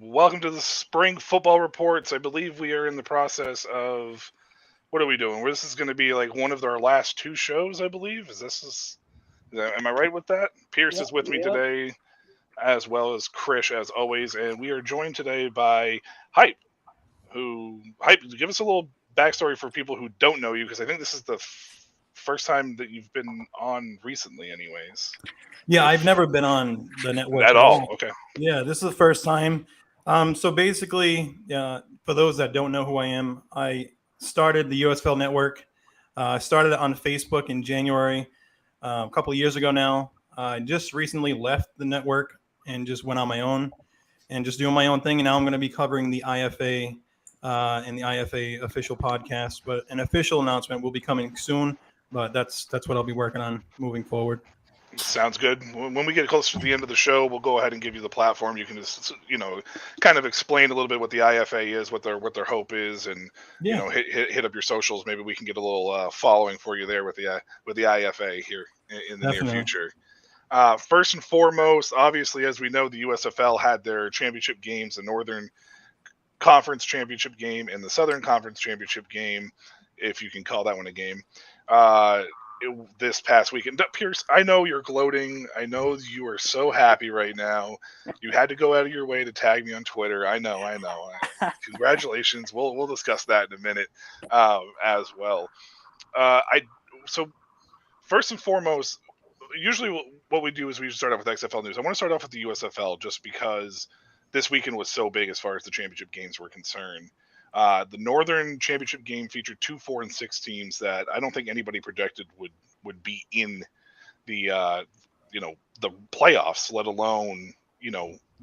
Welcome to the Spring Football Reports. I believe we are in the process of what are we doing? This is going to be like one of our last two shows, I believe. Am I right with that? Pearce Yep, is with me yep. today, as well as Krish, as always, and we are joined today by Hype. Hype? Give us a little backstory for people who don't know you, because I think this is the first time that you've been on recently, anyways. Yeah, I've If never been on the network at at all, all. okay. Yeah, this is the first time. So basically, for those that don't know who I am, I started the USFL network. I started it on Facebook in January, a couple of years ago now. I just recently left the network and just went on my own and just doing my own thing. And now I'm going to be covering the IFA and the IFA official podcast. But an official announcement will be coming soon. But that's what I'll be working on moving forward. Sounds good. When we get closer to the end of the show, we'll go ahead and give you the platform. You can just, kind of explain a little bit what the IFA is, what their hope is, and Yeah, hit up your socials. Maybe we can get a little following for you there with the IFA here in the near definitely. future. First and foremost, obviously, as we know, the USFL had their championship games, the Northern Conference Championship game and the Southern Conference Championship game, if you can call that one a game. Uh, this past weekend. Pierce, I know you're gloating. I know you are so happy right now. You had to go out of your way to tag me on Twitter. I know. Congratulations. We'll discuss that in a minute as well. I so first and foremost, usually what we do is we start off with XFL news. I want to start off with the USFL just because this weekend was so big as far as the championship games were concerned. The Northern Championship game featured two, 4, and 6 teams that I don't think anybody projected would be in the the playoffs, let alone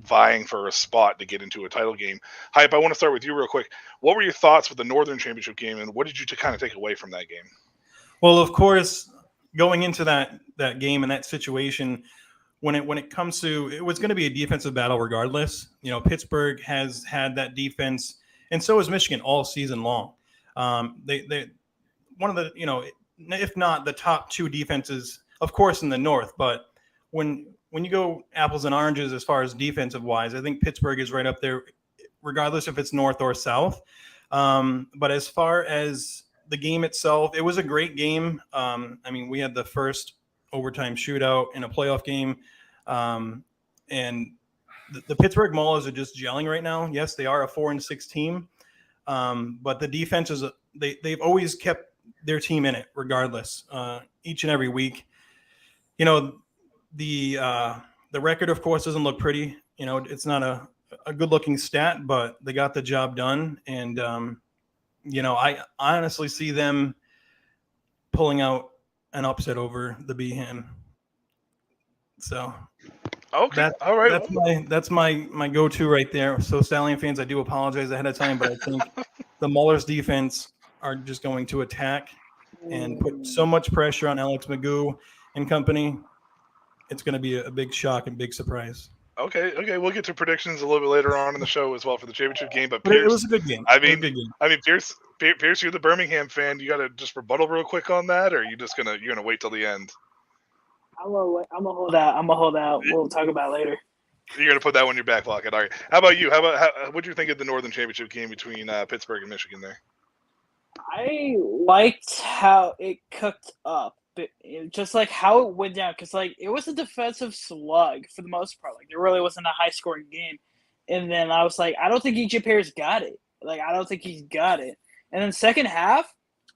vying for a spot to get into a title game. Hype, I want to start with you real quick. What were your thoughts with the Northern Championship game, and what did you kind of take away from that game? Well, of course, going into that game and that situation, when it comes to it was going to be a defensive battle regardless. Pittsburgh has had that defense, and so has Michigan all season long. They one of the if not the top two defenses, of course, in the North. But when you go apples and oranges as far as defensive wise, I think Pittsburgh is right up there, regardless if it's North or South. But as far as the game itself, it was a great game. I mean, we had the first overtime shootout in a playoff game, and the Pittsburgh Maulers are just gelling right now. Yes, they are a 4-6 team, but the defense is they've always kept their team in it, regardless, each and every week. You know, the record, of course, doesn't look pretty. It's not a good looking stat, but they got the job done, and I honestly see them pulling out an upset over the Beeham. So Okay, that all right. that's my go-to right there. So Stallion fans, I do apologize ahead of time, but I think the Maulers defense are just going to attack and put so much pressure on Alex Magoo and company. It's going to be a big shock and big surprise. Okay. We'll get to predictions a little bit later on in the show as well for the championship game. But But it Pierce, was a good game. I It was a mean, good game. I mean, Pierce, you're the Birmingham fan. You got to just rebuttal real quick on that, or are you just you're gonna wait till the end? I'm gonna hold out. I'm gonna hold out. We'll talk about it later. You're gonna put that one in your back pocket. All right. How about you? What do you think of the Northern Championship game between Pittsburgh and Michigan there? I liked how it cooked up, but just like how it went down, because like it was a defensive slug for the most part. Like there really wasn't a high scoring game, and then I was like, I don't think EJ Perry's got it. Like I don't think he's got it. And then second half,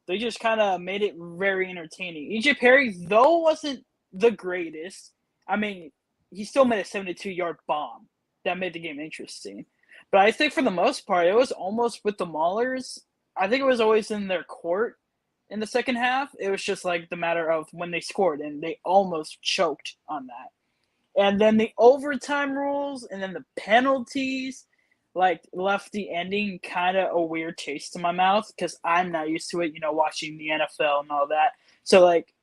they just kind of made it very entertaining. EJ Perry though wasn't the greatest. I mean, he still made a 72-yard bomb that made the game interesting. But I think for the most part, it was almost with the Maulers. I think it was always in their court in the second half. It was just like the matter of when they scored, and they almost choked on that. And then the overtime rules and then the penalties like left the ending kind of a weird taste in my mouth because I'm not used to it, watching the NFL and all that. So like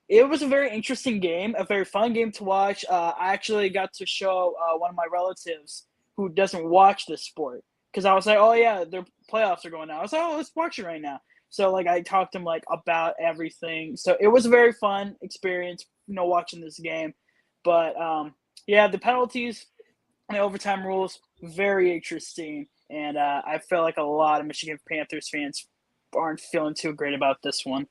it was a very interesting game, a very fun game to watch. I actually got to show one of my relatives who doesn't watch this sport because I was like, oh yeah, their playoffs are going now. I was like, oh, let's watch it right now. So like I talked to him like about everything. So it was a very fun experience, watching this game. But yeah, the penalties the overtime rules, very interesting. And I feel like a lot of Michigan Panthers fans aren't feeling too great about this one.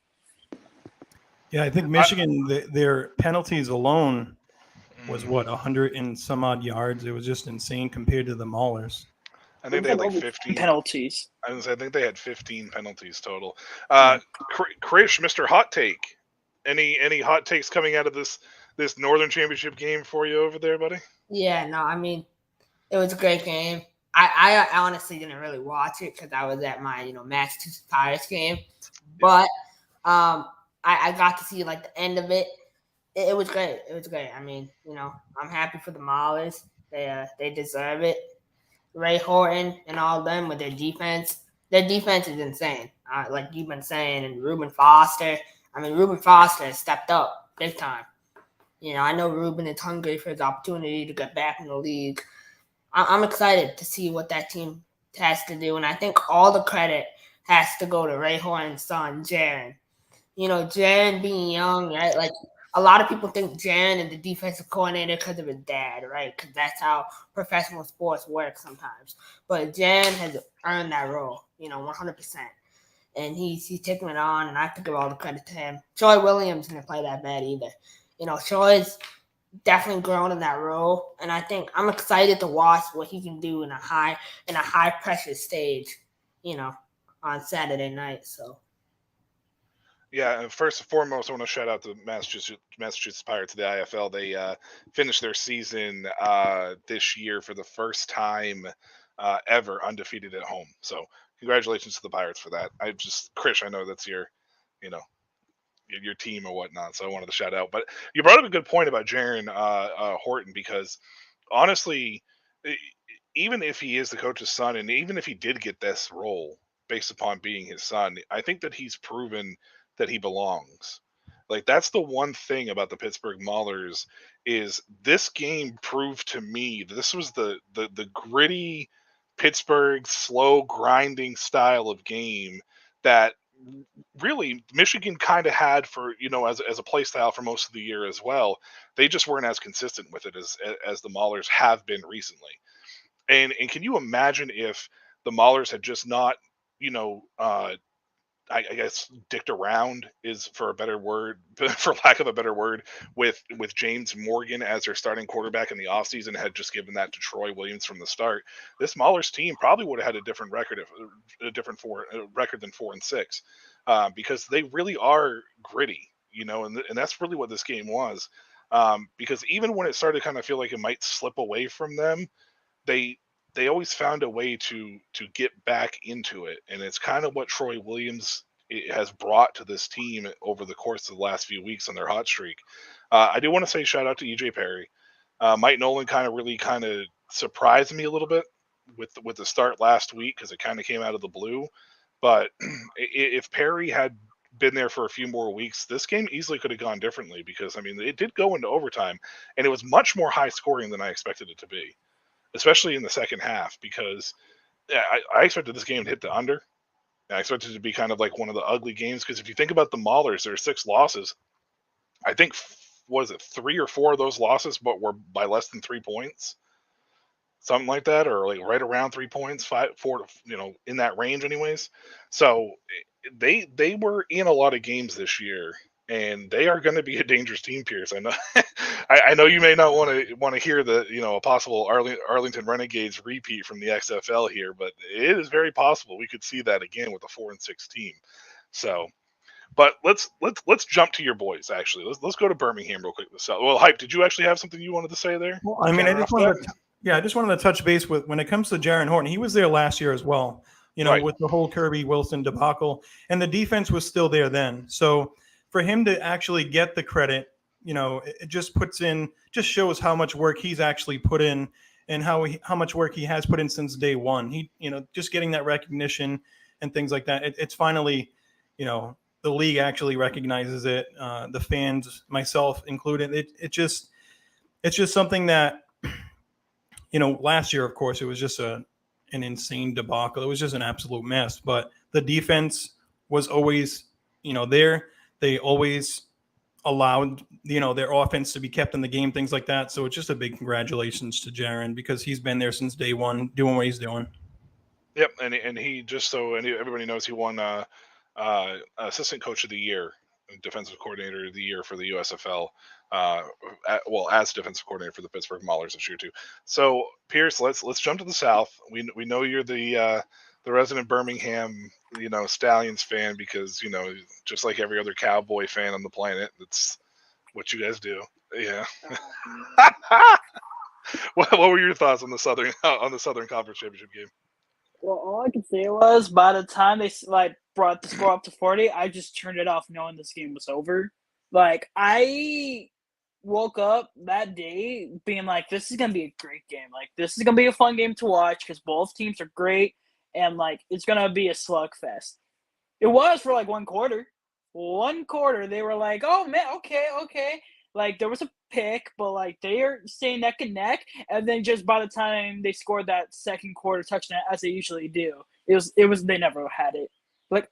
Yeah, I think Michigan, their penalties alone was 100 and some odd yards. It was just insane compared to the Maulers. I think they had like 15 penalties. I think they had 15 penalties total. Krish, Mr. Hot Take. Any hot takes coming out of this Northern Championship game for you over there, buddy? Yeah, no, I mean, it was a great game. I honestly didn't really watch it because I was at my Massachusetts Pirates game, but I got to see like the end of it. It was great. It was great. I mean, I'm happy for the Maulers. They deserve it. Ray Horton and all of them with their defense. Their defense is insane. Like you've been saying, and Reuben Foster. I mean, Reuben Foster has stepped up big time. I know Reuben is hungry for his opportunity to get back in the league. I'm excited to see what that team has to do, and I think all the credit has to go to Ray Horton's son, Jaron. Jaron being young, right? Like, a lot of people think Jaron is the defensive coordinator because of his dad, right? Because that's how professional sports work sometimes. But Jaron has earned that role, 100%. And he's taking it on, and I have to give all the credit to him. Troy Williams didn't play that bad either. Troy's definitely grown in that role, and I think I'm excited to watch what he can do in a high pressure stage, on Saturday night. So. Yeah, and first and foremost, I want to shout out the Massachusetts Pirates of the IFL. They finished their season this year for the first time ever undefeated at home. So congratulations to the Pirates for that. Krish, I know that's your team or whatnot, so I wanted to shout out. But you brought up a good point about Jaron Horton, because honestly, even if he is the coach's son, and even if he did get this role based upon being his son, I think that he's proven that he belongs. Like, that's the one thing about the Pittsburgh Maulers, is this game proved to me this was the gritty Pittsburgh slow grinding style of game that really Michigan kind of had for as a play style for most of the year as well. They just weren't as consistent with it as the Maulers have been recently. And can you imagine if the Maulers had just not I guess dicked around is for a better word, for lack of a better word, with James Morgan as their starting quarterback in the offseason, had just given that to Troy Williams from the start, this Maulers team probably would have had a different record, record than 4-6, because they really are gritty, and that's really what this game was. Because even when it started to kind of feel like it might slip away from them, they always found a way to get back into it, and it's kind of what Troy Williams has brought to this team over the course of the last few weeks on their hot streak. I do want to say shout out to EJ Perry. Mike Nolan kind of surprised me a little bit with the start last week, because it kind of came out of the blue. But if Perry had been there for a few more weeks, this game easily could have gone differently, because I mean, it did go into overtime, and it was much more high scoring than I expected it to be, especially in the second half, because I expected this game to hit the under. And I expected it to be kind of like one of the ugly games, because if you think about the Maulers, there are 6 losses. I think, was it 3 or 4 of those losses, but were by less than 3 points? Something like that, or like right around 3 points, 5, 4, in that range anyways. So they were in a lot of games this year, and they are going to be a dangerous team, Pearce. I know. I know you may not want to hear the a possible Arlington Renegades repeat from the XFL here, but it is very possible we could see that again with a 4-6 team. So, but let's jump to your boys. Actually, let's go to Birmingham real quick. Well, Hype, did you actually have something you wanted to say there? Well, I mean, I just wanted to touch base with, when it comes to Jaron Horton. He was there last year as well. Right. With the whole Kirby Wilson debacle, and the defense was still there then. So for him to actually get the credit, it just shows how much work he's actually put in, and how much work he has put in since day one. He, just getting that recognition and things like that. It's finally, the league actually recognizes it. The fans, myself included. It's just something that, last year, of course, it was just an insane debacle. It was just an absolute mess. But the defense was always, there. They always allowed, their offense to be kept in the game, things like that. So it's just a big congratulations to Jaron because he's been there since day one doing what he's doing. Yep, and he just everybody knows he won assistant coach of the year, defensive coordinator of the year for the USFL. As defensive coordinator for the Pittsburgh Maulers this year too. So Pearce, let's jump to the South. We know you're the resident Birmingham Stallions fan because just like every other Cowboy fan on the planet, that's what you guys do. Yeah. What were your thoughts on the Southern Conference Championship game? Well, all I could say was by the time they brought the score up to 40, I just turned it off knowing this game was over. Like, I woke up that day being like, this is going to be a great game. Like, this is going to be a fun game to watch because both teams are great and, like, it's going to be a slugfest. It was for, like, one quarter. One quarter, they were like, oh, man, okay. Like, there was a pick, but, like, they are staying neck and neck. And then just by the time they scored that second quarter touchdown, as they usually do, they never had it. Like,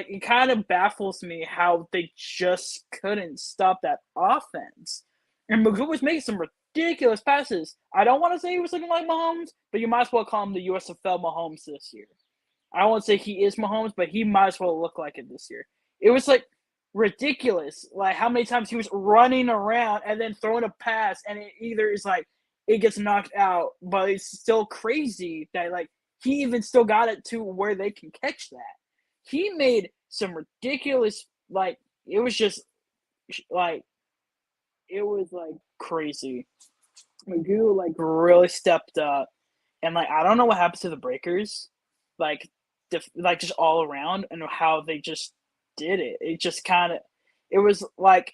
it kind of baffles me how they just couldn't stop that offense. And Magoo was making some ridiculous passes. I don't want to say he was looking like Mahomes, but you might as well call him the USFL Mahomes this year. I won't say he is Mahomes, but he might as well look like it this year. It was, like, ridiculous, like how many times he was running around and then throwing a pass, and it either is like it gets knocked out, but it's still crazy that like he even still got it to where they can catch that. He made some ridiculous, like it was just like it was like crazy. Magoo like really stepped up, and like I don't know what happens to the Breakers, like just all around, and how they just did it. It just kind of, it was like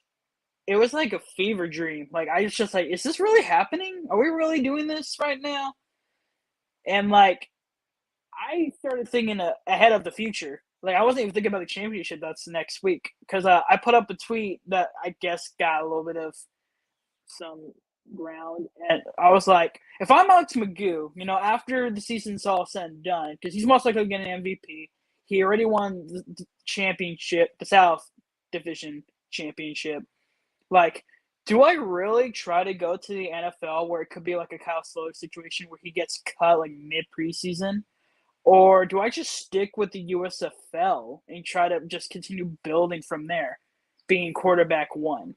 a fever dream. Like I was just like, is this really happening? Are we really doing this right now? And like, I started thinking ahead of the future. Like I wasn't even thinking about the championship that's next week because I put up a tweet that I guess got a little bit of some ground, and I was like, if I'm Alex Magoo, after the season's all said and done, because he's most likely getting an MVP. He already won the championship, the South Division championship. Like, do I really try to go to the NFL where it could be like a Kyle Sloter situation where he gets cut like mid preseason? Or do I just stick with the USFL and try to just continue building from there, being quarterback one?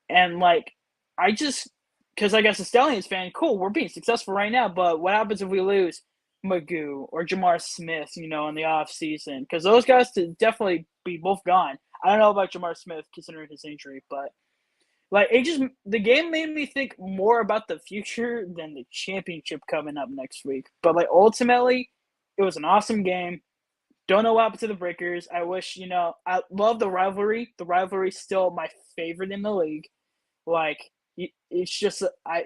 And like, because I guess a Stallions fan, cool, we're being successful right now, but what happens if we lose Magoo or Jamar Smith, in the offseason? Because those guys could definitely be both gone. I don't know about Jamar Smith considering his injury, but like the game made me think more about the future than the championship coming up next week. But like ultimately, it was an awesome game. Don't know what happened to the Breakers. I wish, I love the rivalry. The rivalry's still my favorite in the league. Like it's just I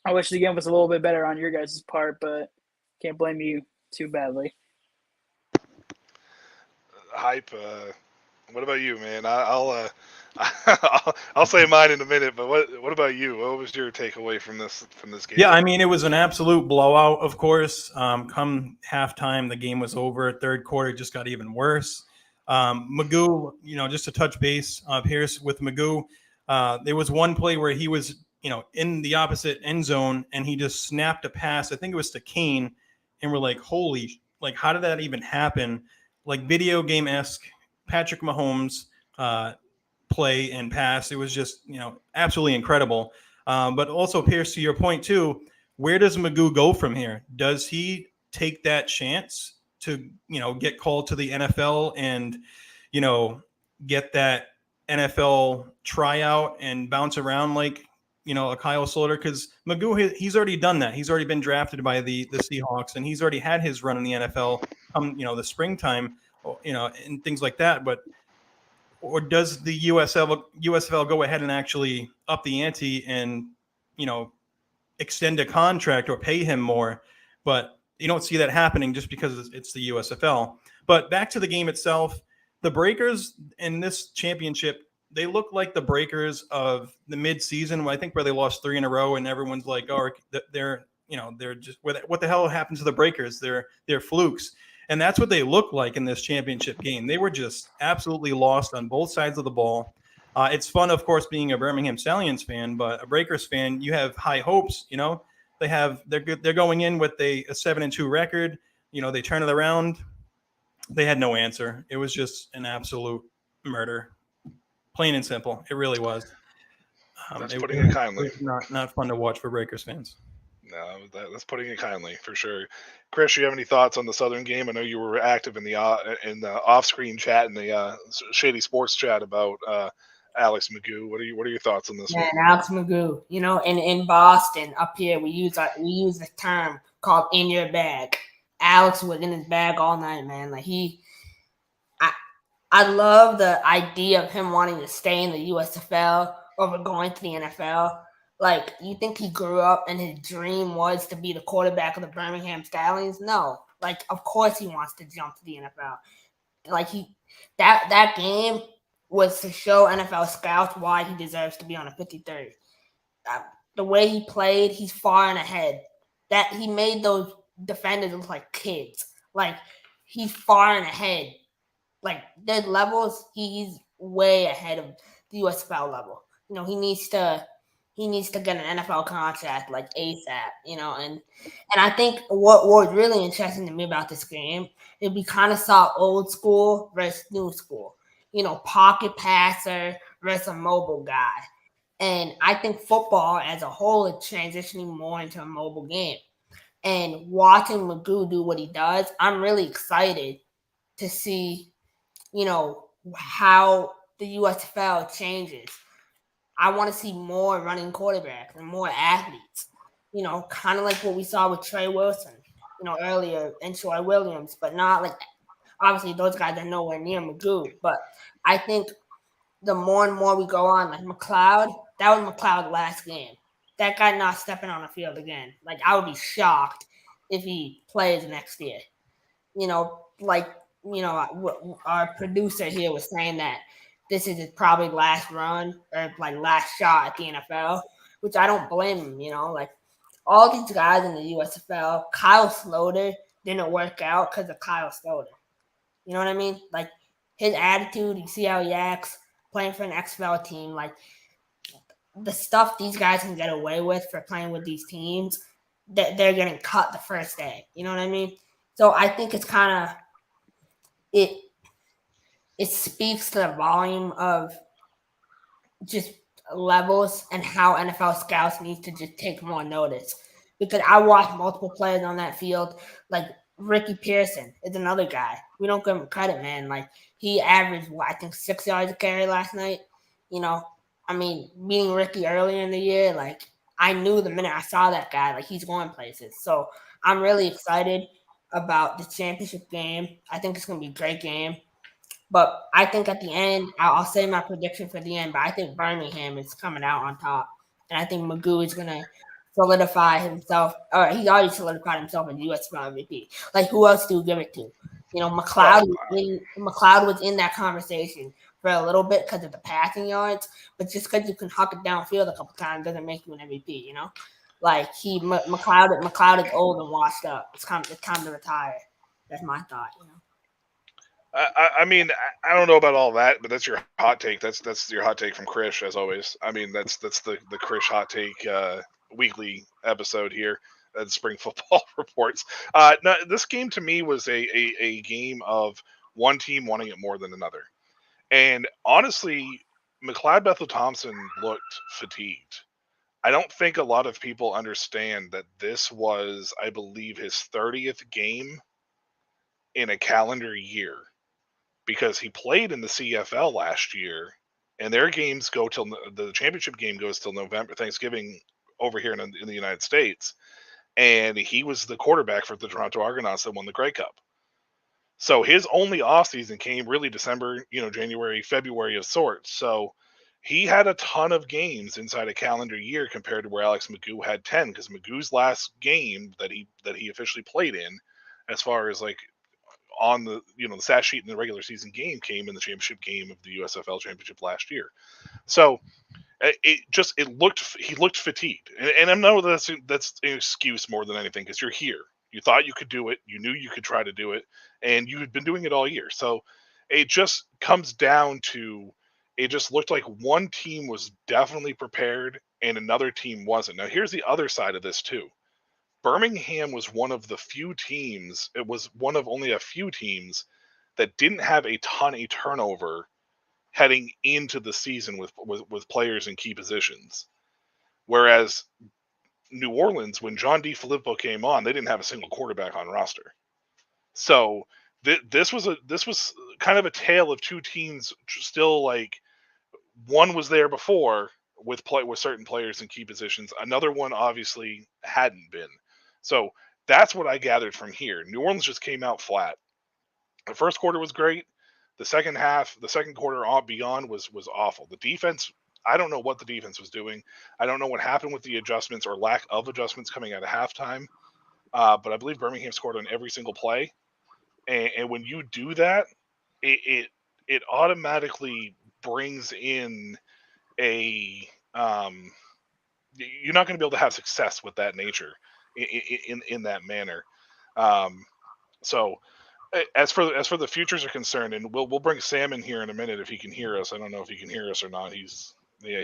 wish the game was a little bit better on your guys' part, but can't blame you too badly. Hype. What about you, man? I'll say mine in a minute, but what about you? What was your takeaway from this game? Yeah, I mean, it was an absolute blowout, of course. Come halftime, the game was over. Third quarter just got even worse. Magoo, just to touch base, Pearce with Magoo, there was one play where he was, in the opposite end zone, and he just snapped a pass. I think it was to Kane, and we're like, holy, like, how did that even happen? Like video game-esque, Patrick Mahomes play and pass. It was just, absolutely incredible. But also, Pearce, to your point too, where does Magoo go from here? Does he take that chance to, get called to the NFL and, get that NFL tryout and bounce around like, a Kyle Sloter? Because Magoo, he's already done that. He's already been drafted by the Seahawks, and he's already had his run in the NFL come, the springtime, and things like that. But or does the USFL go ahead and actually up the ante and, extend a contract or pay him more? But you don't see that happening just because it's the USFL. But back to the game itself, the Breakers in this championship, they look like the Breakers of the mid-season, I think, where they lost 3 in a row, and everyone's like, oh, they're just, what the hell happened to the Breakers? They're flukes. And that's what they looked like in this championship game. They were just absolutely lost on both sides of the ball. It's fun, of course, being a Birmingham Stallions fan, but a Breakers fan, you have high hopes. They're good. They're going in with a 7-2 record. They turn it around. They had no answer. It was just an absolute murder, plain and simple. It really was. That's putting it kindly. It was not fun to watch for Breakers fans. No, that's putting it kindly for sure. Chris, you have any thoughts on the Southern game? I know you were active in the off-screen chat in the Shady Sports chat about Alex McGough. What are your thoughts on this Man, one? Alex McGough. In Boston up here, we use a term called "in your bag." Alex was in his bag all night, man. Like I love the idea of him wanting to stay in the USFL over going to the NFL. Like, you think he grew up and his dream was to be the quarterback of the Birmingham Stallions? No. Like, of course he wants to jump to the NFL. Like, that game was to show NFL scouts why he deserves to be on a 53rd. The way he played, he's far and ahead. That he made those defenders look like kids. Like, he's far and ahead. Like, their levels, he's way ahead of the USFL level. He needs to get an NFL contract like ASAP. And I think what was really interesting to me about this game is we kind of saw old school versus new school. Pocket passer versus a mobile guy. And I think football as a whole is transitioning more into a mobile game. And watching McGough do what he does, I'm really excited to see how the USFL changes. I want to see more running quarterbacks and more athletes, kind of like what we saw with Trey Wilson, earlier, and Troy Williams, but not like, obviously those guys are nowhere near McGough. But I think the more and more we go on, like McLeod, that was McLeod's last game. That guy not stepping on the field again. Like, I would be shocked if he plays next year. Our producer here was saying that this is his probably last run or like last shot at the NFL, which I don't blame him. Like, all these guys in the USFL, Kyle Sloter didn't work out because of Kyle Sloter. You know what I mean? Like, his attitude, you see how he acts playing for an XFL team. Like, the stuff these guys can get away with for playing with these teams, that they're getting cut the first day. You know what I mean? So I think it's kind of it speaks to the volume of just levels and how NFL scouts need to just take more notice. Because I watched multiple players on that field, like Ricky Pearson is another guy. We don't give him credit, man. Like, he averaged, I think 6 yards a carry last night. Meeting Ricky earlier in the year, like, I knew the minute I saw that guy, like, he's going places. So I'm really excited about the championship game. I think it's going to be a great game. But I think at the end, I'll say my prediction for the end, but I think Birmingham is coming out on top. And I think McGough is going to solidify himself, or he already solidified himself as USFL MVP. Like, who else do you give it to? McLeod was in that conversation for a little bit because of the passing yards, but just because you can huck it downfield a couple times doesn't make you an MVP. Like, McLeod is old and washed up. It's time to retire. That's my thought. I don't know about all that, but that's your hot take. That's your hot take from Krish, as always. That's the Krish hot take weekly episode here at Spring Football Reports. No, this game to me was a game of one team wanting it more than another. And honestly, McLeod Bethel Thompson looked fatigued. I don't think a lot of people understand that this was, I believe, his 30th game in a calendar year, because he played in the CFL last year, and their games go till the championship game goes till November, Thanksgiving over here in the United States, and he was the quarterback for the Toronto Argonauts that won the Grey Cup. So his only offseason came really December, January, February of sorts. So he had a ton of games inside a calendar year compared to where Alex McGough had 10, because McGough's last game that he officially played in, as far as like on the the stat sheet in the regular season game, came in the championship game of the USFL championship last year. So he looked fatigued, and I know that's an excuse more than anything, because you're here. You thought you could do it. You knew you could try to do it, and you had been doing it all year. So it just comes down to, it just looked like one team was definitely prepared and another team wasn't. Now, here's the other side of this too. Birmingham was one of the few teams, it was one of only a few teams that didn't have a ton of turnover heading into the season with players in key positions. Whereas New Orleans, when John DeFilippo came on, they didn't have a single quarterback on roster. So this was kind of a tale of two teams still like one was there before with certain players in key positions. Another one obviously hadn't been. So that's what I gathered from here. New Orleans just came out flat. The first quarter was great. The second quarter on beyond was awful. The defense, I don't know what the defense was doing. I don't know what happened with the adjustments or lack of adjustments coming out of halftime. But I believe Birmingham scored on every single play. And when you do that, it automatically brings in a you're not going to be able to have success with that nature in that manner. So as for the futures are concerned, and we'll bring Sam in here in a minute if he can hear us. I don't know if he can hear us or not. He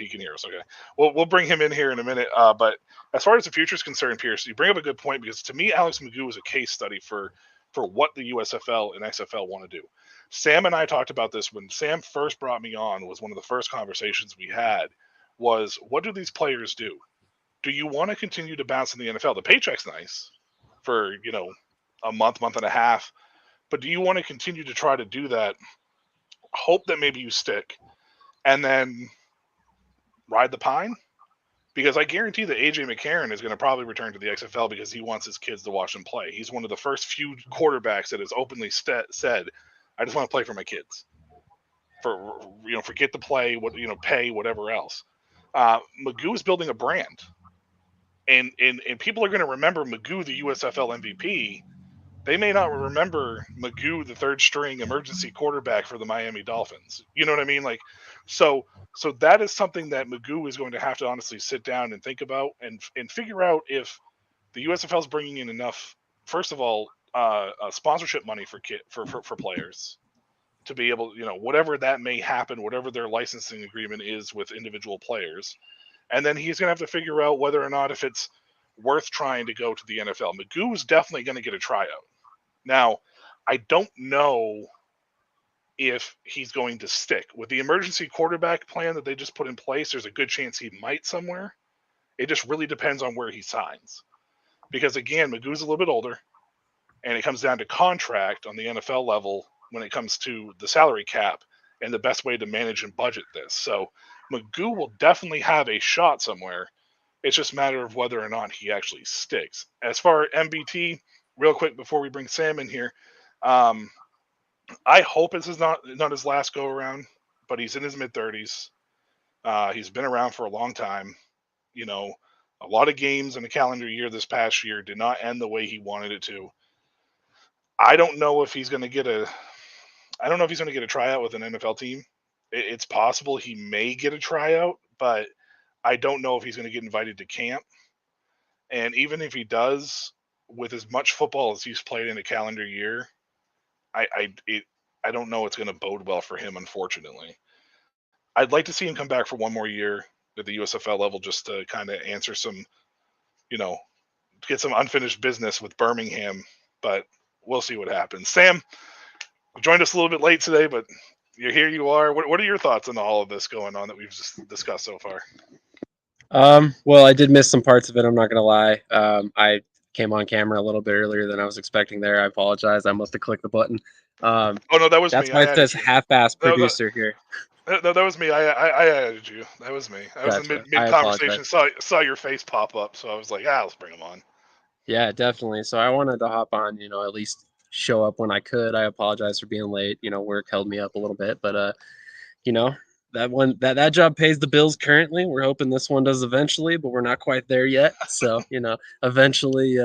can hear us. Okay, we'll bring him in here in a minute. But as far as the future is concerned, Pearce, you bring up a good point, because to me, Alex Magoo is a case study for what the USFL and XFL want to do. Sam and I talked about this when Sam first brought me on. Was one of the first conversations we had was, what do these players do? Do you want to continue to bounce in the NFL? The paycheck's nice for, a month and a half, but do you want to continue to try to do that? Hope that maybe you stick and then ride the pine? Because I guarantee that AJ McCarron is going to probably return to the XFL because he wants his kids to watch him play. He's one of the first few quarterbacks that has openly said, I just want to play for my kids. Forget the play, pay, whatever else. Magoo is building a brand. And people are going to remember Magoo, the USFL MVP. They may not remember Magoo, the third string emergency quarterback for the Miami Dolphins. You know what I mean? Like, so that is something that Magoo is going to have to honestly sit down and think about and figure out if the USFL is bringing in enough, first of all, sponsorship money for players to be able, whatever that may happen, whatever their licensing agreement is with individual players. And then he's going to have to figure out whether or not if it's worth trying to go to the NFL. Magoo is definitely going to get a tryout. Now, I don't know if he's going to stick. With the emergency quarterback plan that they just put in place, there's a good chance he might somewhere. It just really depends on where he signs. Because, again, Magoo's a little bit older, and it comes down to contract on the NFL level when it comes to the salary cap and the best way to manage and budget this. So Magoo will definitely have a shot somewhere. It's just a matter of whether or not he actually sticks. As far as MBT, real quick before we bring Sam in here, I hope this is not his last go around, but he's in his mid-30s. He's been around for a long time. A lot of games in the calendar year this past year did not end the way he wanted it to. I don't know if he's going to get a tryout with an NFL team. It's possible he may get a tryout, but I don't know if he's going to get invited to camp. And even if he does, with as much football as he's played in a calendar year, I don't know it's going to bode well for him, unfortunately. I'd like to see him come back for one more year at the USFL level just to kind of answer some, get some unfinished business with Birmingham, but we'll see what happens. Sam, you joined us a little bit late today, but here you are. What are your thoughts on all of this going on that we've just discussed so far? Well, I did miss some parts of it. I'm not going to lie. I came on camera a little bit earlier than I was expecting there. I apologize. I must have clicked the button. Oh, no, that was that's me. That's why it says half-ass producer here. No, that was me. I added you. That was me. I was in mid-conversation, saw your face pop up, so I was like, let's bring him on. Yeah, definitely. So I wanted to hop on, at least show up when I could. I apologize for being late. Work held me up a little bit, but that job pays the bills currently. We're hoping this one does eventually, but we're not quite there yet. So, eventually,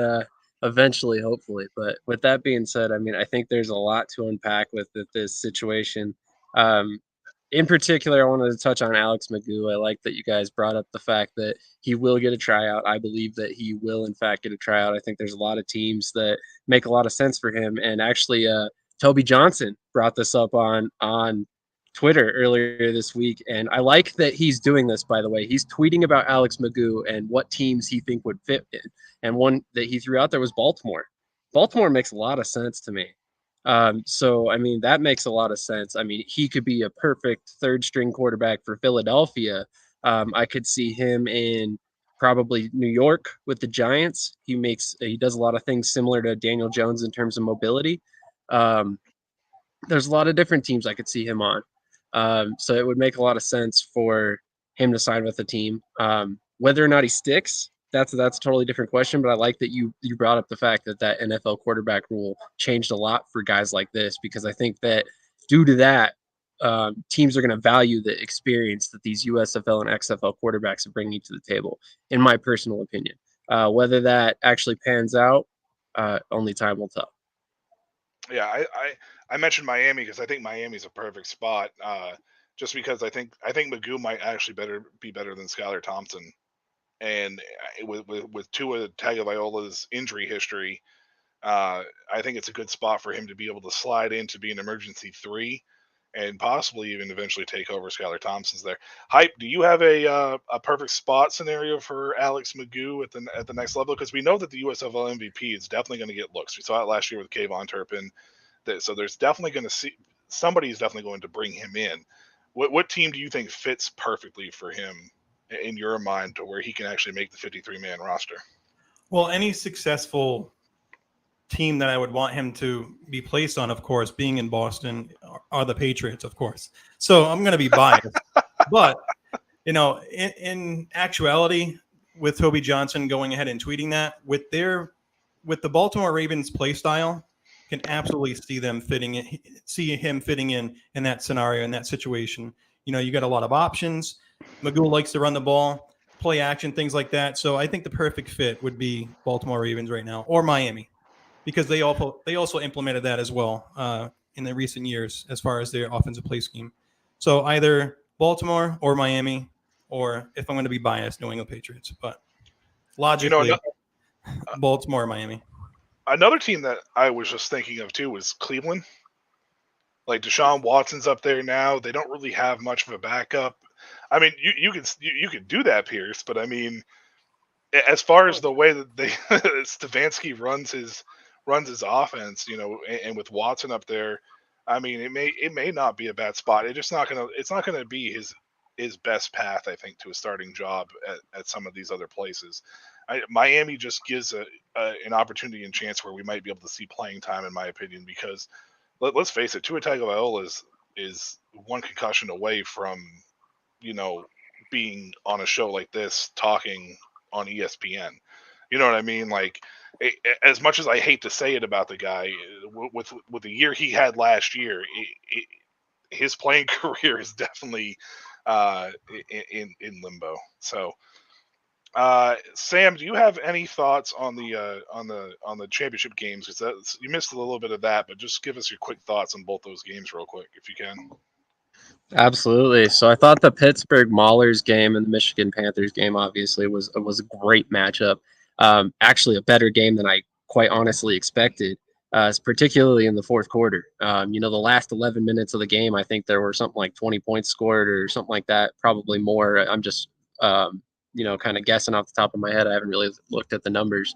hopefully. But with that being said, I think there's a lot to unpack with this situation. In particular, I wanted to touch on Alex Magoo. I like that you guys brought up the fact that he will get a tryout. I believe that he will, in fact, get a tryout. I think there's a lot of teams that make a lot of sense for him. And actually, Toby Johnson brought this up on Twitter earlier this week, and I like that he's doing this, by the way. He's tweeting about Alex Magoo and what teams he think would fit in. And one that he threw out there was Baltimore. Baltimore makes a lot of sense to me. So, I mean, that makes a lot of sense. I mean, he could be a perfect third string quarterback for Philadelphia. I could see him in probably New York with the Giants. He does a lot of things similar to Daniel Jones in terms of mobility. There's a lot of different teams I could see him on. So it would make a lot of sense for him to sign with the team. Whether or not he sticks, that's a totally different question. But I like that you brought up the fact that NFL quarterback rule changed a lot for guys like this, because I think that due to that, teams are going to value the experience that these USFL and XFL quarterbacks are bringing to the table, in my personal opinion. Whether that actually pans out, only time will tell. Yeah, I mentioned Miami because I think Miami's a perfect spot. Just because I think Magoo might actually be better than Skylar Thompson, and with Tua Tagovailoa's injury history, I think it's a good spot for him to be able to slide in to be an emergency 3, and possibly even eventually take over. Skylar Thompson's there. Hype, do you have a perfect spot scenario for Alex Magoo at the next level? Because we know that the USFL MVP is definitely going to get looks. We saw it last year with Kayvon Turpin. So there's definitely going to see somebody's definitely going to bring him in. What team do you think fits perfectly for him in your mind to where he can actually make the 53-man roster? Well, any successful team that I would want him to be placed on, of course, being in Boston, are the Patriots, of course. So I'm going to be biased. But, in actuality, with Toby Johnson going ahead and tweeting that, with the Baltimore Ravens play style, can absolutely see him fitting in that scenario, in that situation. You got a lot of options. Magoo likes to run the ball, play action, things like that. So I think the perfect fit would be Baltimore Ravens right now, or Miami, because they also implemented that as well in the recent years as far as their offensive play scheme. So either Baltimore or Miami, or if I'm going to be biased, New England Patriots. But logically, Baltimore or Miami. Another team that I was just thinking of too was Cleveland. Like Deshaun Watson's up there now. They don't really have much of a backup. I mean, you could do that, Pearce, but I mean, as far as the way that Stefanski runs his offense, and with Watson up there, I mean, it may not be a bad spot. It's not gonna be his best path, I think, to a starting job at some of these other places. Miami just gives an opportunity and chance where we might be able to see playing time, in my opinion, because let's face it, Tua Tagovailoa is one concussion away from, being on a show like this talking on ESPN. You know what I mean? Like, as much as I hate to say it about the guy, with the year he had last year, his playing career is definitely in limbo. So. Sam, do you have any thoughts on the championship games? Because you missed a little bit of that, but just give us your quick thoughts on both those games real quick, if you can. Absolutely. So I thought the Pittsburgh Maulers game and the Michigan Panthers game obviously was a great matchup. Actually, a better game than I quite honestly expected, particularly in the fourth quarter. The last 11 minutes of the game, I think there were something like 20 points scored or something like that, probably more. I'm just kind of guessing off the top of my head. I haven't really looked at the numbers,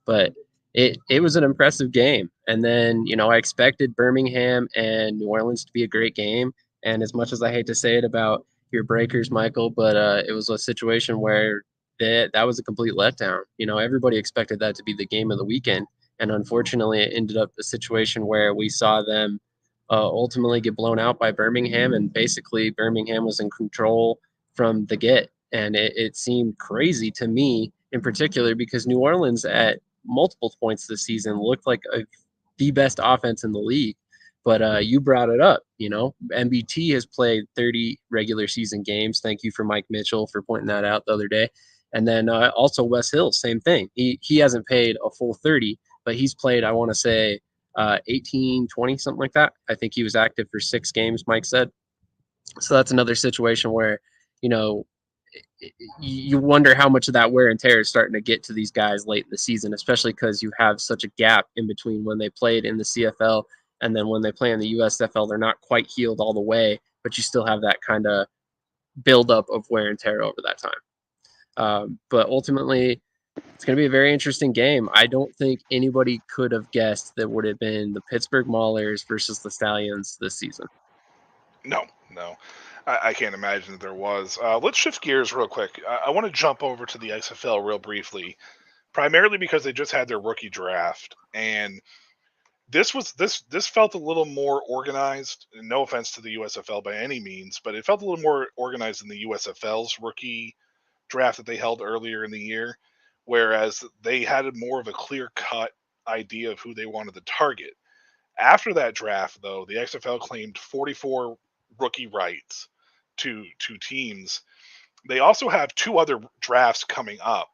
but it was an impressive game. And then, I expected Birmingham and New Orleans to be a great game. And as much as I hate to say it about your Breakers, Michael, but it was a situation where that was a complete letdown. Everybody expected that to be the game of the weekend. And unfortunately, it ended up a situation where we saw them ultimately get blown out by Birmingham. And basically, Birmingham was in control from the get. And it seemed crazy to me in particular because New Orleans at multiple points this season looked like the best offense in the league. But you brought it up, MBT has played 30 regular season games. Thank you for Mike Mitchell for pointing that out the other day. And then also Wes Hill, same thing. He hasn't played a full 30, but he's played, I want to say, 18, 20, something like that. I think he was active for 6 games, Mike said. So that's another situation where, you wonder how much of that wear and tear is starting to get to these guys late in the season, especially because you have such a gap in between when they played in the CFL and then when they play in the USFL. They're not quite healed all the way but you still have that kind of buildup of wear and tear over that time. But ultimately, it's going to be a very interesting game. I don't think anybody could have guessed that would have been the Pittsburgh Maulers versus the Stallions this season. No. I can't imagine that there was. Let's shift gears real quick. I want to jump over to the XFL real briefly, primarily because they just had their rookie draft, and this felt a little more organized. No offense to the USFL by any means, but it felt a little more organized than the USFL's rookie draft that they held earlier in the year, whereas they had more of a clear-cut idea of who they wanted to target. After that draft, though, the XFL claimed 44 rookie rights to teams. They also have 2 other drafts coming up.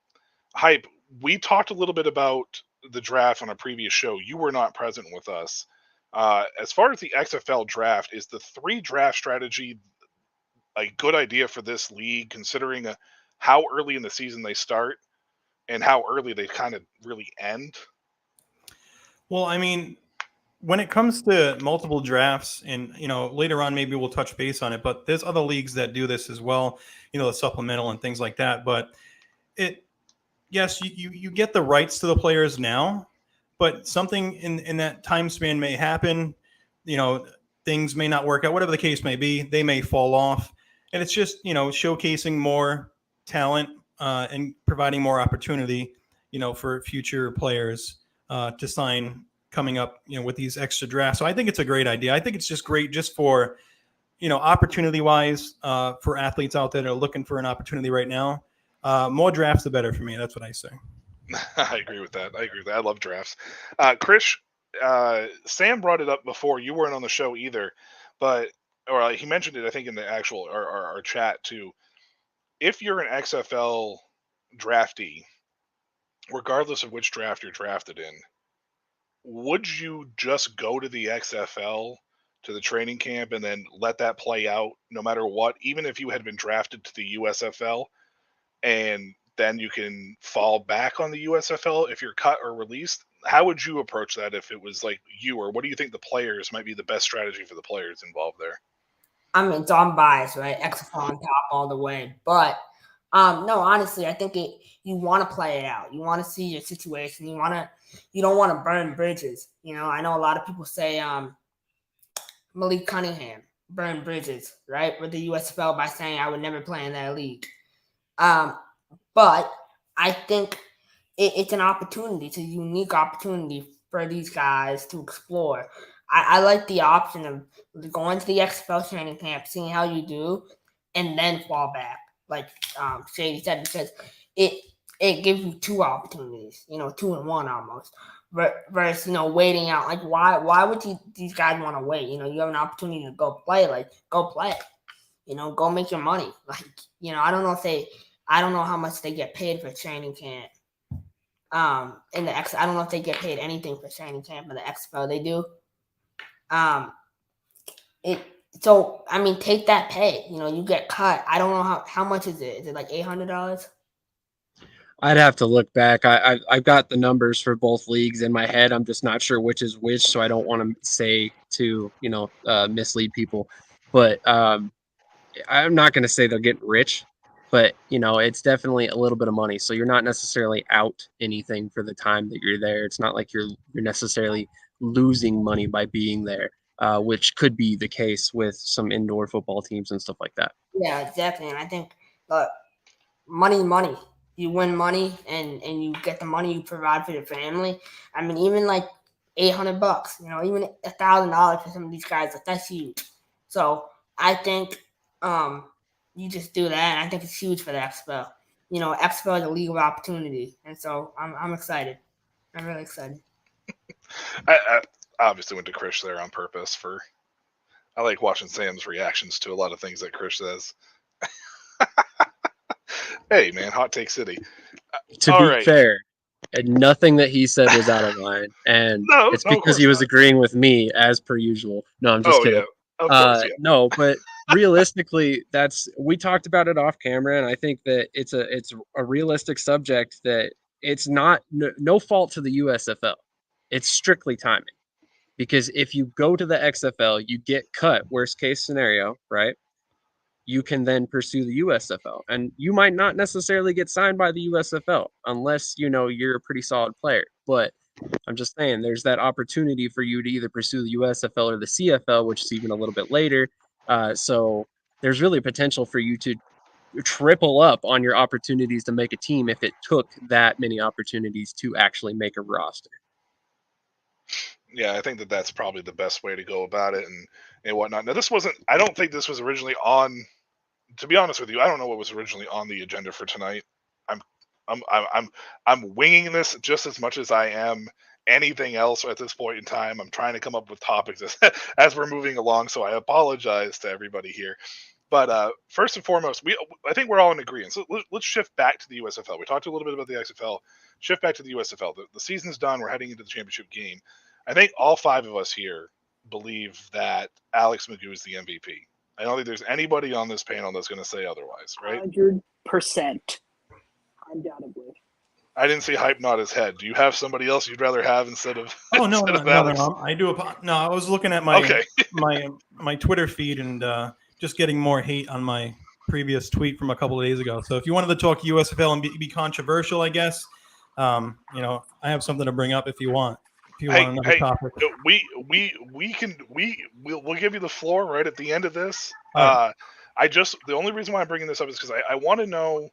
Hype, we talked a little bit about the draft on a previous show. You were not present with us. As far as the XFL draft, is the 3 draft strategy a good idea for this league, considering how early in the season they start and how early they kind of really end? Well, I mean, when it comes to multiple drafts, and later on maybe we'll touch base on it, but there's other leagues that do this as well, the supplemental and things like that. But yes, you get the rights to the players now, but something in that time span may happen. Things may not work out, whatever the case may be. They may fall off, and it's just showcasing more talent and providing more opportunity, for future players to sign coming up, with these extra drafts. So I think it's a great idea. I think it's just great just for, opportunity wise for athletes out there that are looking for an opportunity right now. More drafts, the better for me. That's what I say. I agree with that. I love drafts. Chris, Sam brought it up before. You weren't on the show either, or he mentioned it, I think, in the actual our chat too. If you're an XFL draftee, regardless of which draft you're drafted in, would you just go to the XFL, to the training camp, and then let that play out no matter what, even if you had been drafted to the USFL, and then you can fall back on the USFL if you're cut or released? How would you approach that if it was like you, or what do you think the players might be the best strategy for the players involved there? I mean, so I'm biased, right? XFL on top all the way. But no, honestly, I think you want to play it out. You want to see your situation. You don't want to burn bridges. I know a lot of people say Malik Cunningham burned bridges, right, with the USFL by saying I would never play in that league. But I think it's an opportunity. It's a unique opportunity for these guys to explore. I like the option of going to the XFL training camp, seeing how you do, and then fall back, like Shady said, because it gives you 2 opportunities, 2 in 1 almost, versus waiting out. Like why would these guys want to wait? You have an opportunity to go play, go play, go make your money. Like I don't know how much they get paid for training camp. I don't know if they get paid anything for training camp in the XFL. They do. So I mean, take that pay. You get cut. I don't know how much is it? Is it like $800? I'd have to look back. I've got the numbers for both leagues in my head. I'm just not sure which is which, so I don't want to say to mislead people. But I'm not going to say they're getting rich, but it's definitely a little bit of money. So you're not necessarily out anything for the time that you're there. It's not like you're necessarily losing money by being there, which could be the case with some indoor football teams and stuff like that. Yeah, exactly. And I think money. You win money and you get the money you provide for your family. I mean, even like $800, even $1,000 for some of these guys, that's huge. So I think you just do that. And I think it's huge for the XFL. XFL is a league of opportunity, and so I'm excited. I'm really excited. I obviously went to Chris there on purpose. I like watching Sam's reactions to a lot of things that Chris says. Hey, man, hot take city. To be fair, and nothing that he said was out of line, and it's because he was agreeing with me as per usual. No, I'm just kidding. Yeah. Of course, yeah. No, but realistically, we talked about it off camera, and I think that it's a realistic subject that it's not no fault to the USFL. It's strictly timing. Because if you go to the XFL, you get cut, worst case scenario, right? You can then pursue the USFL. And you might not necessarily get signed by the USFL unless, you're a pretty solid player. But I'm just saying there's that opportunity for you to either pursue the USFL or the CFL, which is even a little bit later. So there's really potential for you to triple up on your opportunities to make a team if it took that many opportunities to actually make a roster. Yeah, I think that's probably the best way to go about it and whatnot. Now, I don't think this was originally on, to be honest with you, I don't know what was originally on the agenda for tonight. I'm winging this just as much as I am anything else at this point in time. I'm trying to come up with topics as we're moving along, so I apologize to everybody here. But first and foremost, I think we're all in agreement. So let's shift back to the USFL. We talked a little bit about the XFL. Shift back to the USFL. The season's done. We're heading into the championship game. I think all five of us here believe that Alex Magoo is the MVP. I don't think there's anybody on this panel that's going to say otherwise, right? 100%. Undoubtedly. I didn't see hype nod his head. Do you have somebody else you'd rather have instead of? Oh no, instead no, of no, Alex? no. I do. No, I was looking at my my Twitter feed and just getting more hate on my previous tweet from a couple of days ago. So if you wanted to talk USFL and be controversial, I guess, I have something to bring up if you want. If you want another topic, we'll give you the floor right at the end of this. Right. The only reason why I'm bringing this up is because I want to know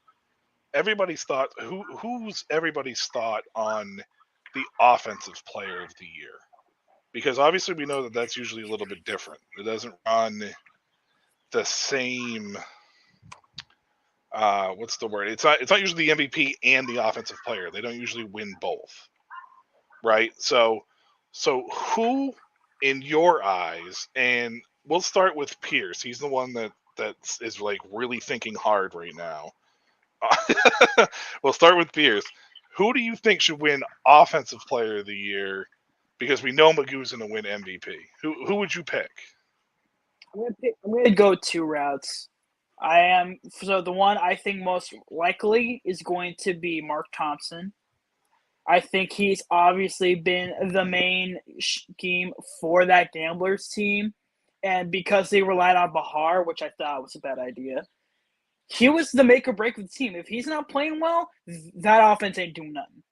everybody's thought. Who's everybody's thought on the offensive player of the year? Because obviously we know that that's usually a little bit different. It doesn't run the same. What's the word? It's not usually the MVP and the offensive player. They don't usually win both, right? So who, in your eyes, and we'll start with Pearce. He's the one that is like really thinking hard right now. We'll start with Pearce. Who do you think should win Offensive Player of the Year? Because we know Magoo's going to win MVP. Who would you pick? I'm going to go two routes. So the one I think most likely is going to be Mark Thompson. I think he's obviously been the main scheme for that Gamblers team. And because they relied on Bahar, which I thought was a bad idea, he was the make or break of the team. If he's not playing well, that offense ain't doing nothing.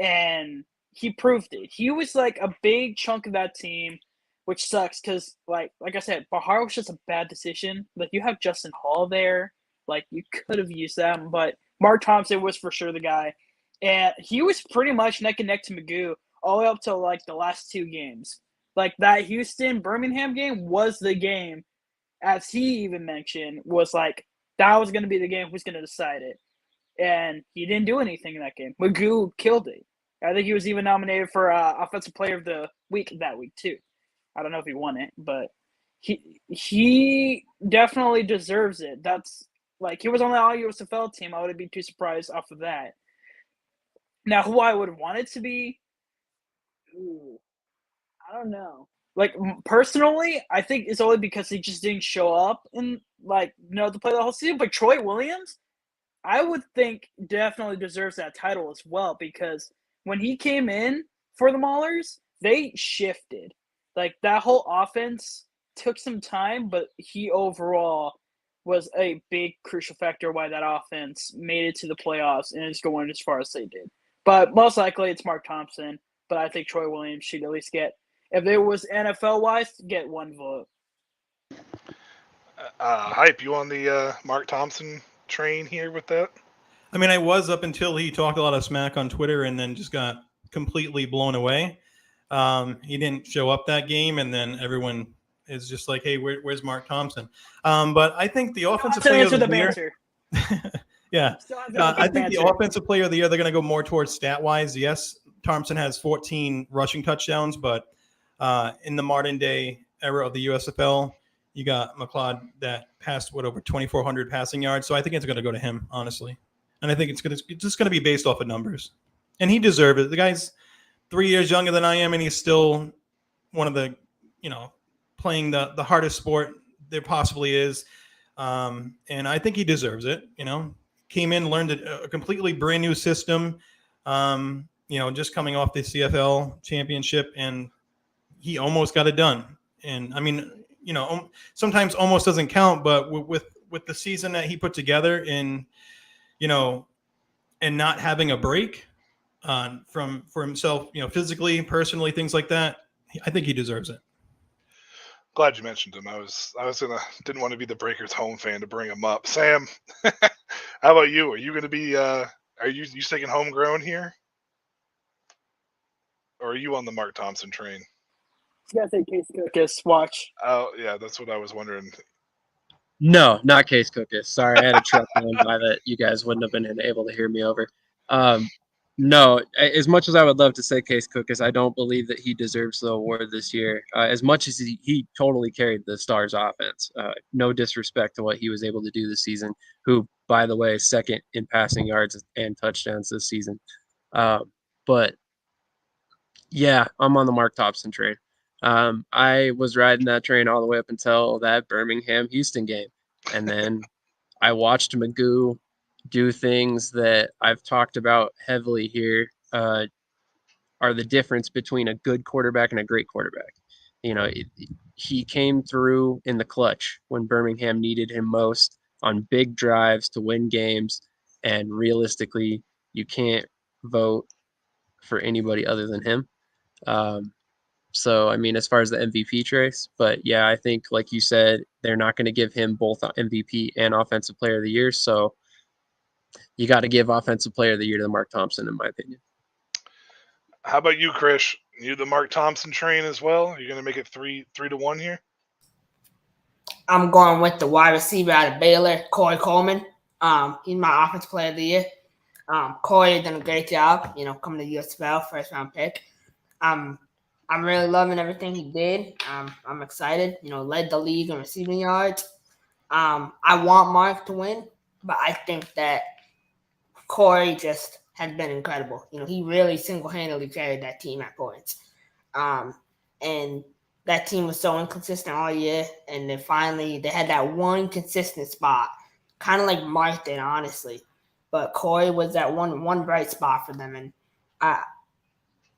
And he proved it. He was like a big chunk of that team, which sucks because, like I said, Bahar was just a bad decision. Like, you have Justin Hall there. Like, you could have used that. But Mark Thompson was for sure the guy. And he was pretty much neck and neck to Magoo all the way up to, like, the last two games. Like, that Houston-Birmingham game was the game, as he even mentioned, was like, that was going to be the game who's going to decide it. And he didn't do anything in that game. Magoo killed it. I think he was even nominated for Offensive Player of the Week that week, too. I don't know if he won it, but he definitely deserves it. That's, like, he was on the All-USFL team. I wouldn't be too surprised off of that. Now, who I would want it to be, I don't know. Like, personally, I think it's only because he just didn't show up and, to play the whole season. But Troy Williams, I would think definitely deserves that title as well, because when he came in for the Maulers, they shifted. Like, that whole offense took some time, but he overall was a big crucial factor why that offense made it to the playoffs and is going as far as they did. But most likely it's Mark Thompson, but I think Troy Williams should at least get, if it was NFL-wise, get one vote. Hype, you on the Mark Thompson train here with that? I mean, I was up until he talked a lot of smack on Twitter and then just got completely blown away. He didn't show up that game, and then everyone is just like, hey, where's Mark Thompson? But I think the offensive player of the year. Yeah. I think the offensive player of the year, they're going to go more towards stat-wise. Yes, Thompson has 14 rushing touchdowns, but in the modern day era of the USFL, you got McLeod that passed over 2,400 passing yards. So I think it's going to go to him, honestly. And I think it's just going to be based off of numbers. And he deserves it. The guy's 3 years younger than I am, and he's still one of the, playing the hardest sport there possibly is. And I think he deserves it. Came in, learned a completely brand new system, just coming off the CFL championship, and he almost got it done. And I mean, sometimes almost doesn't count, but with the season that he put together in, and not having a break for himself, physically, personally, things like that, I think he deserves it. Glad you mentioned him. I didn't want to be the Breakers home fan to bring him up. Sam, how about you? Are you going to be? Are you sticking homegrown here, or are you on the Mark Thompson train? You gotta say Case Cookus. Watch. Oh yeah, that's what I was wondering. No, not Case Cookus. Sorry, I had a truck going by that you guys wouldn't have been able to hear me over. No, as much as I would love to say Case Cookus, I don't believe that he deserves the award this year. As much as he totally carried the Stars offense. No disrespect to what he was able to do this season, who, by the way, second in passing yards and touchdowns this season. But yeah, I'm on the Mark Thompson train. I was riding that train all the way up until that Birmingham Houston game. And then I watched Magoo do things that I've talked about heavily here, are the difference between a good quarterback and a great quarterback. He came through in the clutch when Birmingham needed him most on big drives to win games. And realistically, you can't vote for anybody other than him. So, I mean, as far as the MVP race, but yeah, I think, like you said, they're not going to give him both MVP and Offensive Player of the Year. So you got to give Offensive Player of the Year to Mark Thompson, in my opinion. How about you, Chris? You the Mark Thompson train as well? Are you going to make it 3-1 here? I'm going with the wide receiver out of Baylor, Corey Coleman. He's my Offensive Player of the Year. Corey done a great job, coming to USFL, first round pick. I'm really loving everything he did. I'm excited. Led the league in receiving yards. I want Mark to win, but I think that Corey just has been incredible. He really single-handedly carried that team at points. And that team was so inconsistent all year, and then finally they had that one consistent spot, kind of like Mark did, honestly. But Corey was that one bright spot for them, and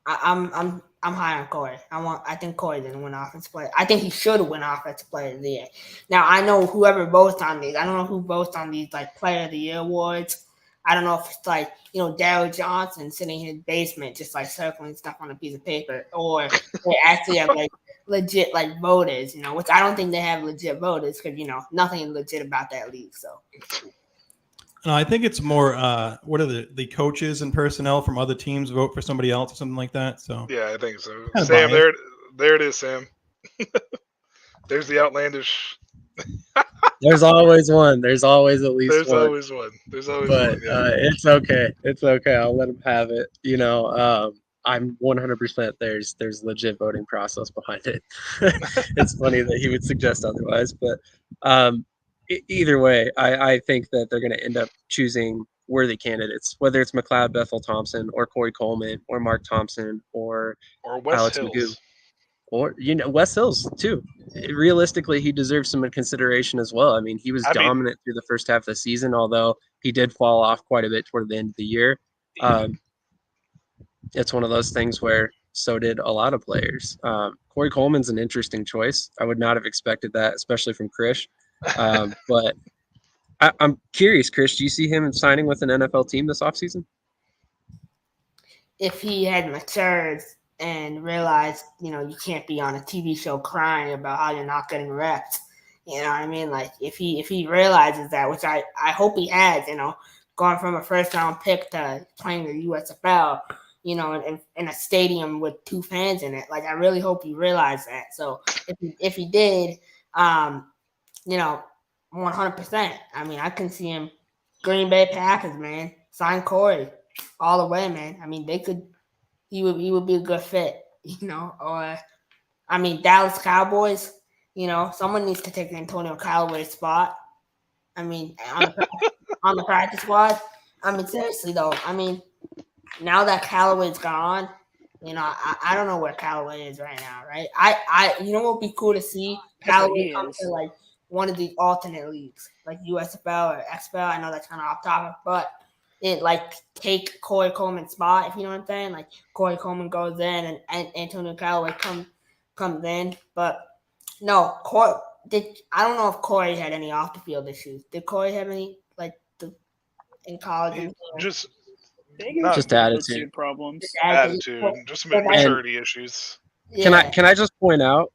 I'm high on Corey. I think Corey didn't win Offensive Player. I think he should have won Offensive Player of the Year. Now I know whoever votes on these. I don't know who votes on these like Player of the Year awards. I don't know if it's like Daryl Johnson sitting in his basement just like circling stuff on a piece of paper, or they actually have like legit like voters. Which I don't think they have legit voters because nothing is legit about that league. So. No, I think it's more what are the coaches and personnel from other teams vote for somebody else or something like that. So yeah, I think so. Kind of Sam, biased. there it is, Sam. There's the outlandish. There's always one. There's always at least There's one. always one. There's always But one. Yeah. it's okay. It's okay. I'll let him have it. I'm 100%. There's legit voting process behind it. It's funny that he would suggest otherwise, but either way, I think that they're going to end up choosing worthy candidates, whether it's McLeod Bethel Thompson or Corey Coleman or Mark Thompson or Wes Alex Hills. Magoo. Or, Wes Hills, too. Realistically, he deserves some consideration as well. I mean, he was dominant through the first half of the season, although he did fall off quite a bit toward the end of the year. It's one of those things where so did a lot of players. Corey Coleman's an interesting choice. I would not have expected that, especially from Chris. But I'm curious, Chris, do you see him signing with an NFL team this offseason? If he had matured and realized, you can't be on a TV show crying about how you're not getting reps. You know what I mean? Like if he realizes that, which I hope he has, going from a first round pick to playing the USFL, in a stadium with 2 fans in it. Like I really hope he realized that. So if he did, 100%. I mean, I can see him Green Bay Packers, man. Sign Corey all the way, man. I mean, he would be a good fit, or Dallas Cowboys, someone needs to take Antonio Callaway's spot. I mean, on the practice squad. I mean, seriously though, now that Callaway's gone, I don't know where Callaway is right now, right? What would be cool to see? Callaway come to like one of the alternate leagues, like USFL or XFL. I know that's kind of off topic, but it like take Corey Coleman's spot, if you know what I'm saying. Like Corey Coleman goes in and Antonio Callaway comes in. But no, I don't know if Corey had any off the field issues. Did Corey have any in college? Just Just attitude. attitude problems. attitude, just some maturity issues. Yeah. Can I just point out?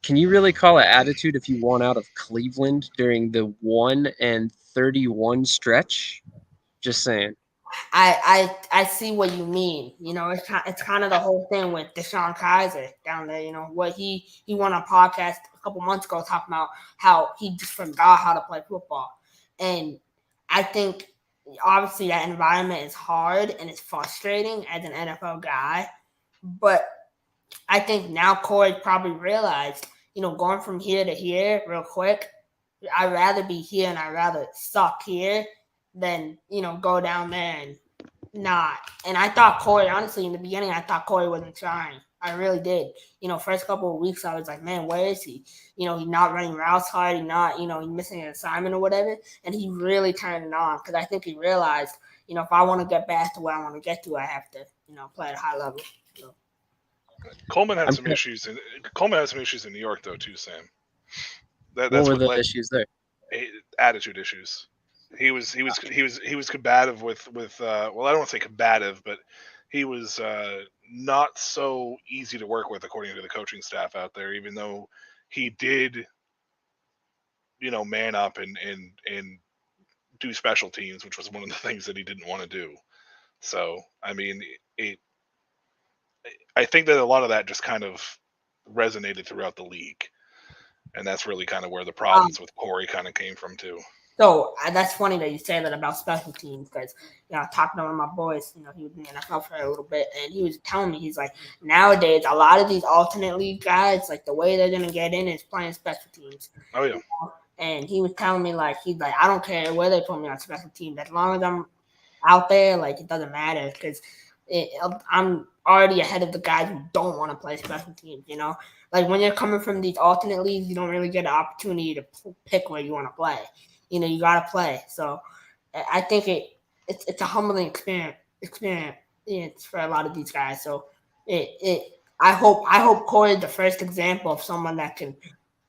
Can you really call it attitude if you won out of Cleveland during the 1-31 stretch? Just saying. I see what you mean. It's kind of the whole thing with Deshaun Kaiser down there. What he went on a podcast a couple months ago talking about how he just forgot how to play football, and I think obviously that environment is hard and it's frustrating as an NFL guy, but I think now Corey probably realized, going from here to here real quick, I'd rather be here and I'd rather suck here than, go down there and not. And I thought Corey, honestly, in the beginning, I thought Corey wasn't trying. I really did. First couple of weeks, I was like, man, where is he? He's not running routes hard. He's not, he's missing an assignment or whatever. And he really turned it on because I think he realized, if I want to get back to where I want to get to, I have to, play at a high level. So. Coleman had some issues in New York though too, Sam. What were the issues there? Attitude issues. He was combative with well, I don't want to say combative, but he was not so easy to work with according to the coaching staff out there, even though he did man up and do special teams, which was one of the things that he didn't want to do. So I mean, I think that a lot of that just kind of resonated throughout the league, and that's really kind of where the problems with Corey kind of came from too. So that's funny that you say that about special teams because, talking to one of my boys, he was in the NFL for a little bit, and he was telling me, he's like, nowadays, a lot of these alternate league guys, like the way they're going to get in is playing special teams. Oh, yeah. And he was telling me, he's like, I don't care where they put me on special teams. As long as I'm out there, it doesn't matter because I'm already ahead of the guys who don't want to play special teams, When you're coming from these alternate leagues, you don't really get an opportunity to pick where you want to play. You got to play. So I think it's a humbling experience for a lot of these guys. So I hope Corey is the first example of someone that can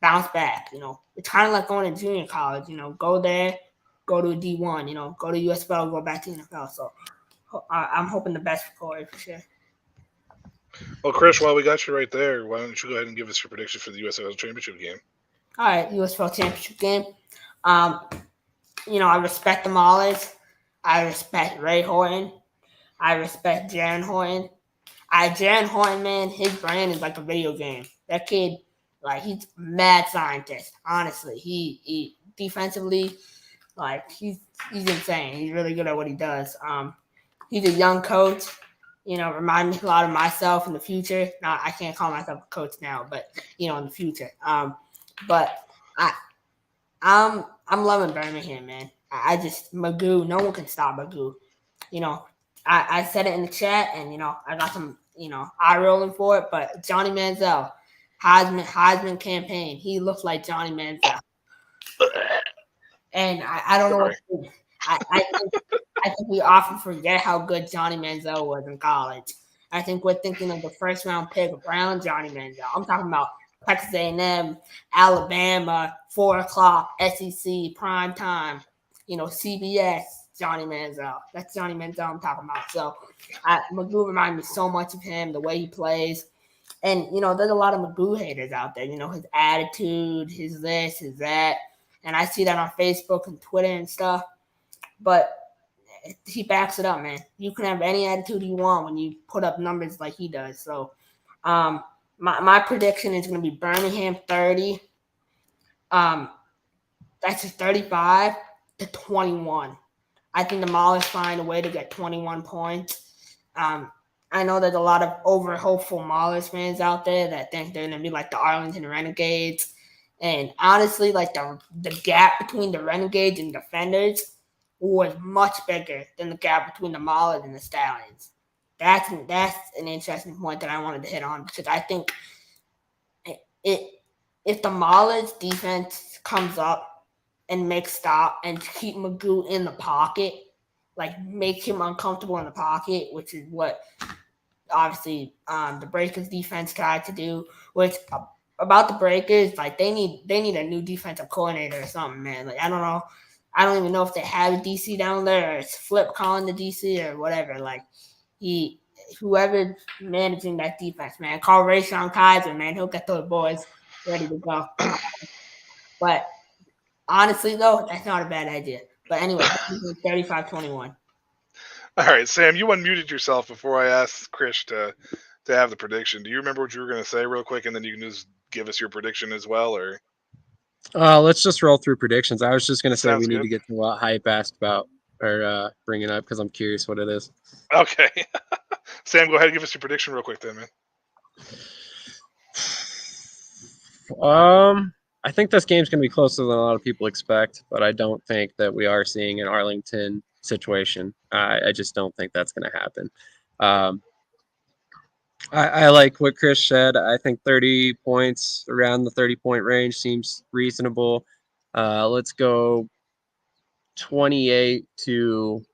bounce back. It's kind of like going to junior college. Go there, go to a D1. Go to USFL, go back to NFL. So I'm hoping the best for Corey for sure. Well, Chris, while we got you right there, why don't you go ahead and give us your prediction for the USFL championship game? All right, USFL championship game. I respect the Maulers. I respect Ray Horton. I respect Jaron Horton. Jaron Horton, man, his brand is like a video game. That kid, he's a mad scientist. Honestly, he defensively, he's insane. He's really good at what he does. He's a young coach. Remind me a lot of myself in the future. Now, I can't call myself a coach now, but in the future. But I'm loving Birmingham, man. I just Magoo. No one can stop Magoo. I said it in the chat, and I got some eye rolling for it. But Johnny Manziel, Heisman campaign. He looks like Johnny Manziel, and I don't know what to do. I think we often forget how good Johnny Manziel was in college. I think we're thinking of the first round pick of Brown Johnny Manziel. I'm talking about Texas A&M, Alabama, 4 o'clock, SEC, prime time, CBS, Johnny Manziel. That's Johnny Manziel I'm talking about. So Magoo reminds me so much of him, the way he plays. And, there's a lot of Magoo haters out there, his attitude, his this, his that. And I see that on Facebook and Twitter and stuff. But he backs it up, man. You can have any attitude you want when you put up numbers like he does. So, my prediction is going to be Birmingham 30. That's just 35 to 21. I think the Maulers find a way to get 21 points. I know there's a lot of over-hopeful Maulers fans out there that think they're going to be like the Arlington Renegades. And honestly, the gap between the Renegades and Defenders was much bigger than the gap between the Maulers and the Stallions. That's an interesting point that I wanted to hit on because I think if the Maulers defense comes up and makes stop and keep Magoo in the pocket, make him uncomfortable in the pocket, which is what obviously the Breakers defense tried to do, which about the Breakers, like they need a new defensive coordinator or something, man. Like I don't know. I don't even know if they have a DC down there or it's Flip calling the DC or whatever. Like whoever's managing that defense, man, call Rayshon Kaiser, man. He'll get those boys ready to go. But honestly, though, that's not a bad idea. But anyway, 35-21. All right, Sam, you unmuted yourself before I asked Chris to have the prediction. Do you remember what you were going to say real quick, and then you can just give us your prediction as well, or? Let's just roll through predictions. I was just going to say Sounds we need good. to get to what Hype asked about or bring it up because I'm curious what it is. Okay. Sam, go ahead and give us your prediction real quick then, man. I think this game's going to be closer than a lot of people expect, but I don't think that we are seeing an Arlington situation. I just don't think that's going to happen. I like what Chris said. I think 30 points, around the 30-point range seems reasonable. Let's go 28 to,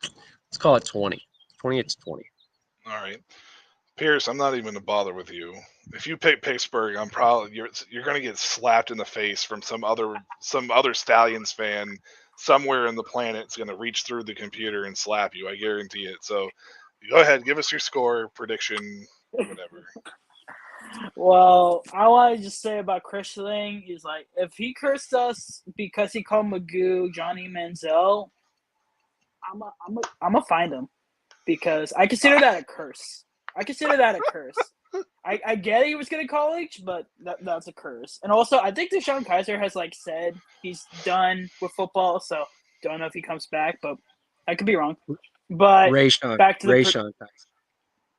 let's call it 20. 28 to 20. All right. Pearce, I'm not even going to bother with you. If you pick Pittsburgh, I'm probably you're going to get slapped in the face from some other Stallions fan somewhere in the planet's going to reach through the computer and slap you. I guarantee it. So go ahead, give us your score, prediction, whatever. Well, I want to just say about Chris thing is like if he cursed us because he called Magoo Johnny Manziel, I'm gonna find him because I consider that a curse. I get he was going to college, but that's a curse. And also, I think Deshaun Kaiser has like said he's done with football, so don't know if he comes back, but I could be wrong. But back to the Rayshon Kaiser.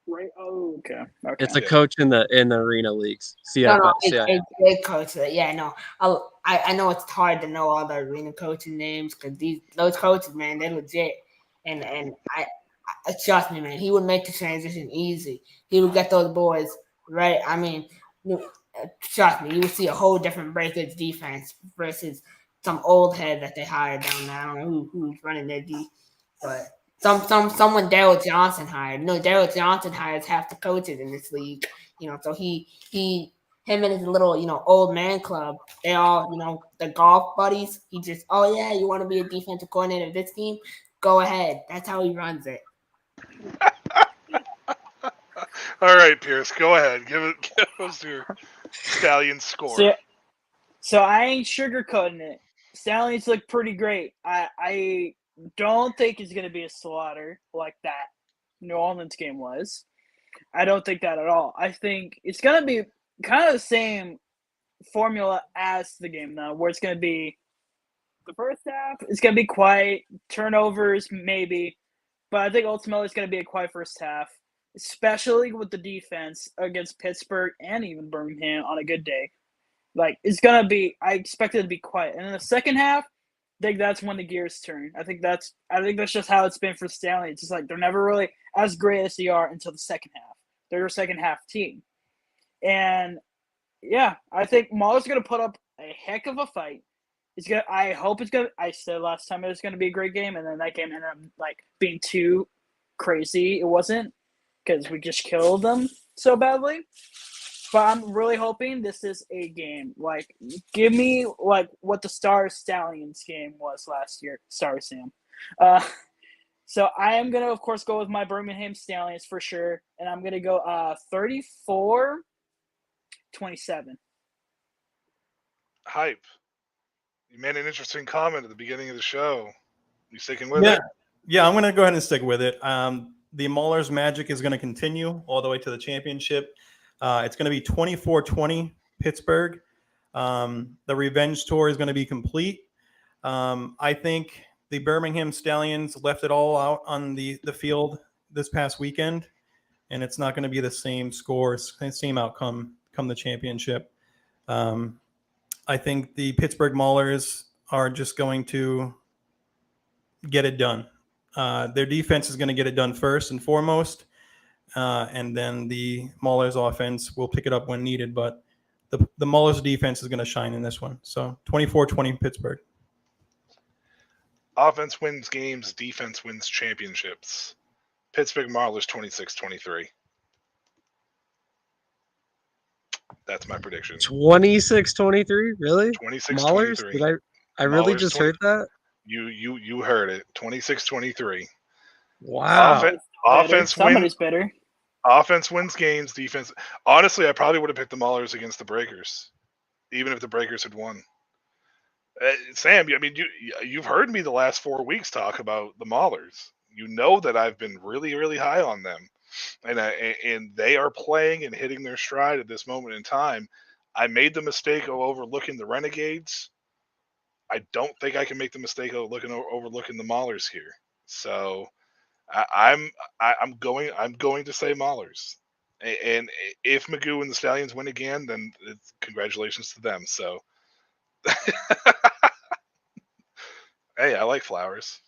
Right. Oh, okay. It's a coach in the arena leagues. No, it's coach. Yeah, no. I know it's hard to know all the arena coaching names because those coaches, man, they're legit. And I trust me, man, he would make the transition easy. He would get those boys right. I mean, trust me, you would see a whole different Breakers defense versus some old head that they hired down there. I don't know who's running their D, but someone Daryl Johnson hired. No, Daryl Johnson hires half the coaches in this league. So him and his little old man club. They all the golf buddies. He just you want to be a defensive coordinator of this team? Go ahead. That's how he runs it. All right, Pearce, go ahead. Give us your Stallions score. So I ain't sugarcoating it. Stallions look pretty great. I don't think it's going to be a slaughter like that New Orleans game was. I don't think that at all. I think it's going to be kind of the same formula as the game, though, where it's going to be the first half, it's going to be quiet, turnovers maybe, but I think ultimately it's going to be a quiet first half, especially with the defense against Pittsburgh and even Birmingham on a good day. Like, it's going to be – I expect it to be quiet. And in the second half, I think that's when the gears turn. I think that's just how it's been for Stanley. It's just like they're never really as great as they are until the second half. They're a second half team. And, yeah, I think Mahler's going to put up a heck of a fight. I hope it's gonna. I said last time it was gonna be a great game, and then that game ended up like being too crazy. It wasn't because we just killed them so badly. But I'm really hoping this is a game. Like, give me like what the Star Stallions game was last year. Sorry, Sam. So I am gonna, of course, go with my Birmingham Stallions for sure, and I'm gonna go 34-27. Hype. You made an interesting comment at the beginning of the show. You sticking with it? Yeah, I'm going to go ahead and stick with it. The Maulers' magic is going to continue all the way to the championship. It's going to be 24-20 Pittsburgh. The revenge tour is going to be complete. I think the Birmingham Stallions left it all out on the field this past weekend, and it's not going to be the same scores, same outcome come the championship. I think the Pittsburgh Maulers are just going to get it done. Their defense is going to get it done first and foremost, and then the Maulers offense will pick it up when needed. But the Maulers defense is going to shine in this one. So 24-20 Pittsburgh. Offense wins games, defense wins championships. Pittsburgh Maulers 26-23. That's my prediction. 26-23, really? 26-23. Maulers? I really Maulers just 20 heard that? You heard it. 26-23. Wow. Offense Somebody's better. Offense wins games. Defense. Honestly, I probably would have picked the Maulers against the Breakers, even if the Breakers had won. Sam, I mean, you've heard me the last 4 weeks talk about the Maulers. You know that I've been really, really high on them, and they are playing and hitting their stride at this moment in time. I made the mistake of overlooking the Renegades. I don't think I can make the mistake of overlooking the Maulers here. So I'm going to say Maulers. And if Magoo and the Stallions win again, then congratulations to them. So, hey, I like flowers.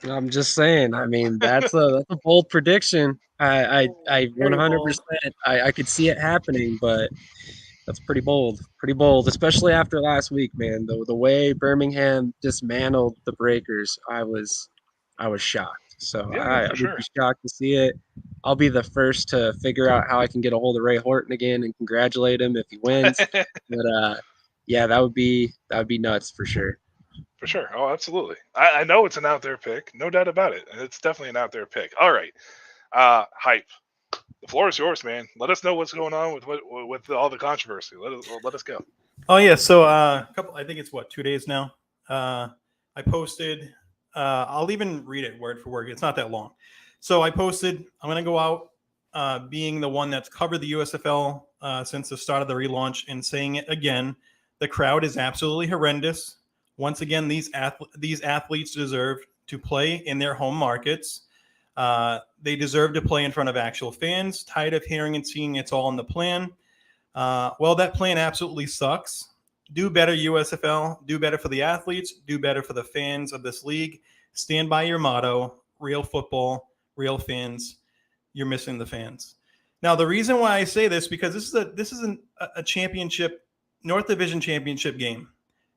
I'm just saying. I mean, that's a bold prediction. I 100%. I could see it happening, but that's pretty bold. Pretty bold, especially after last week, man. The way Birmingham dismantled the Breakers, I was shocked. So Yeah, I for would sure. be shocked to see it. I'll be the first to figure out how I can get a hold of Ray Horton again and congratulate him if he wins. But yeah, that would be nuts for sure. For sure. Oh, absolutely. I know it's an out there pick, no doubt about it. And it's definitely an out there pick. All right. Hype. The floor is yours, man. Let us know what's going on with all the controversy. Let us go. Oh yeah, so I think it's 2 days now. I posted. I'll even read it word for word. It's not that long. So I posted. I'm gonna go out, being the one that's covered the USFL since the start of the relaunch, and saying it again. The crowd is absolutely horrendous. Once again, these athletes deserve to play in their home markets. They deserve to play in front of actual fans. Tired of hearing and seeing it's all in the plan. Well, that plan absolutely sucks. Do better, USFL. Do better for the athletes. Do better for the fans of this league. Stand by your motto: real football, real fans. You're missing the fans. Now, the reason why I say this, because this is a championship, North Division championship game.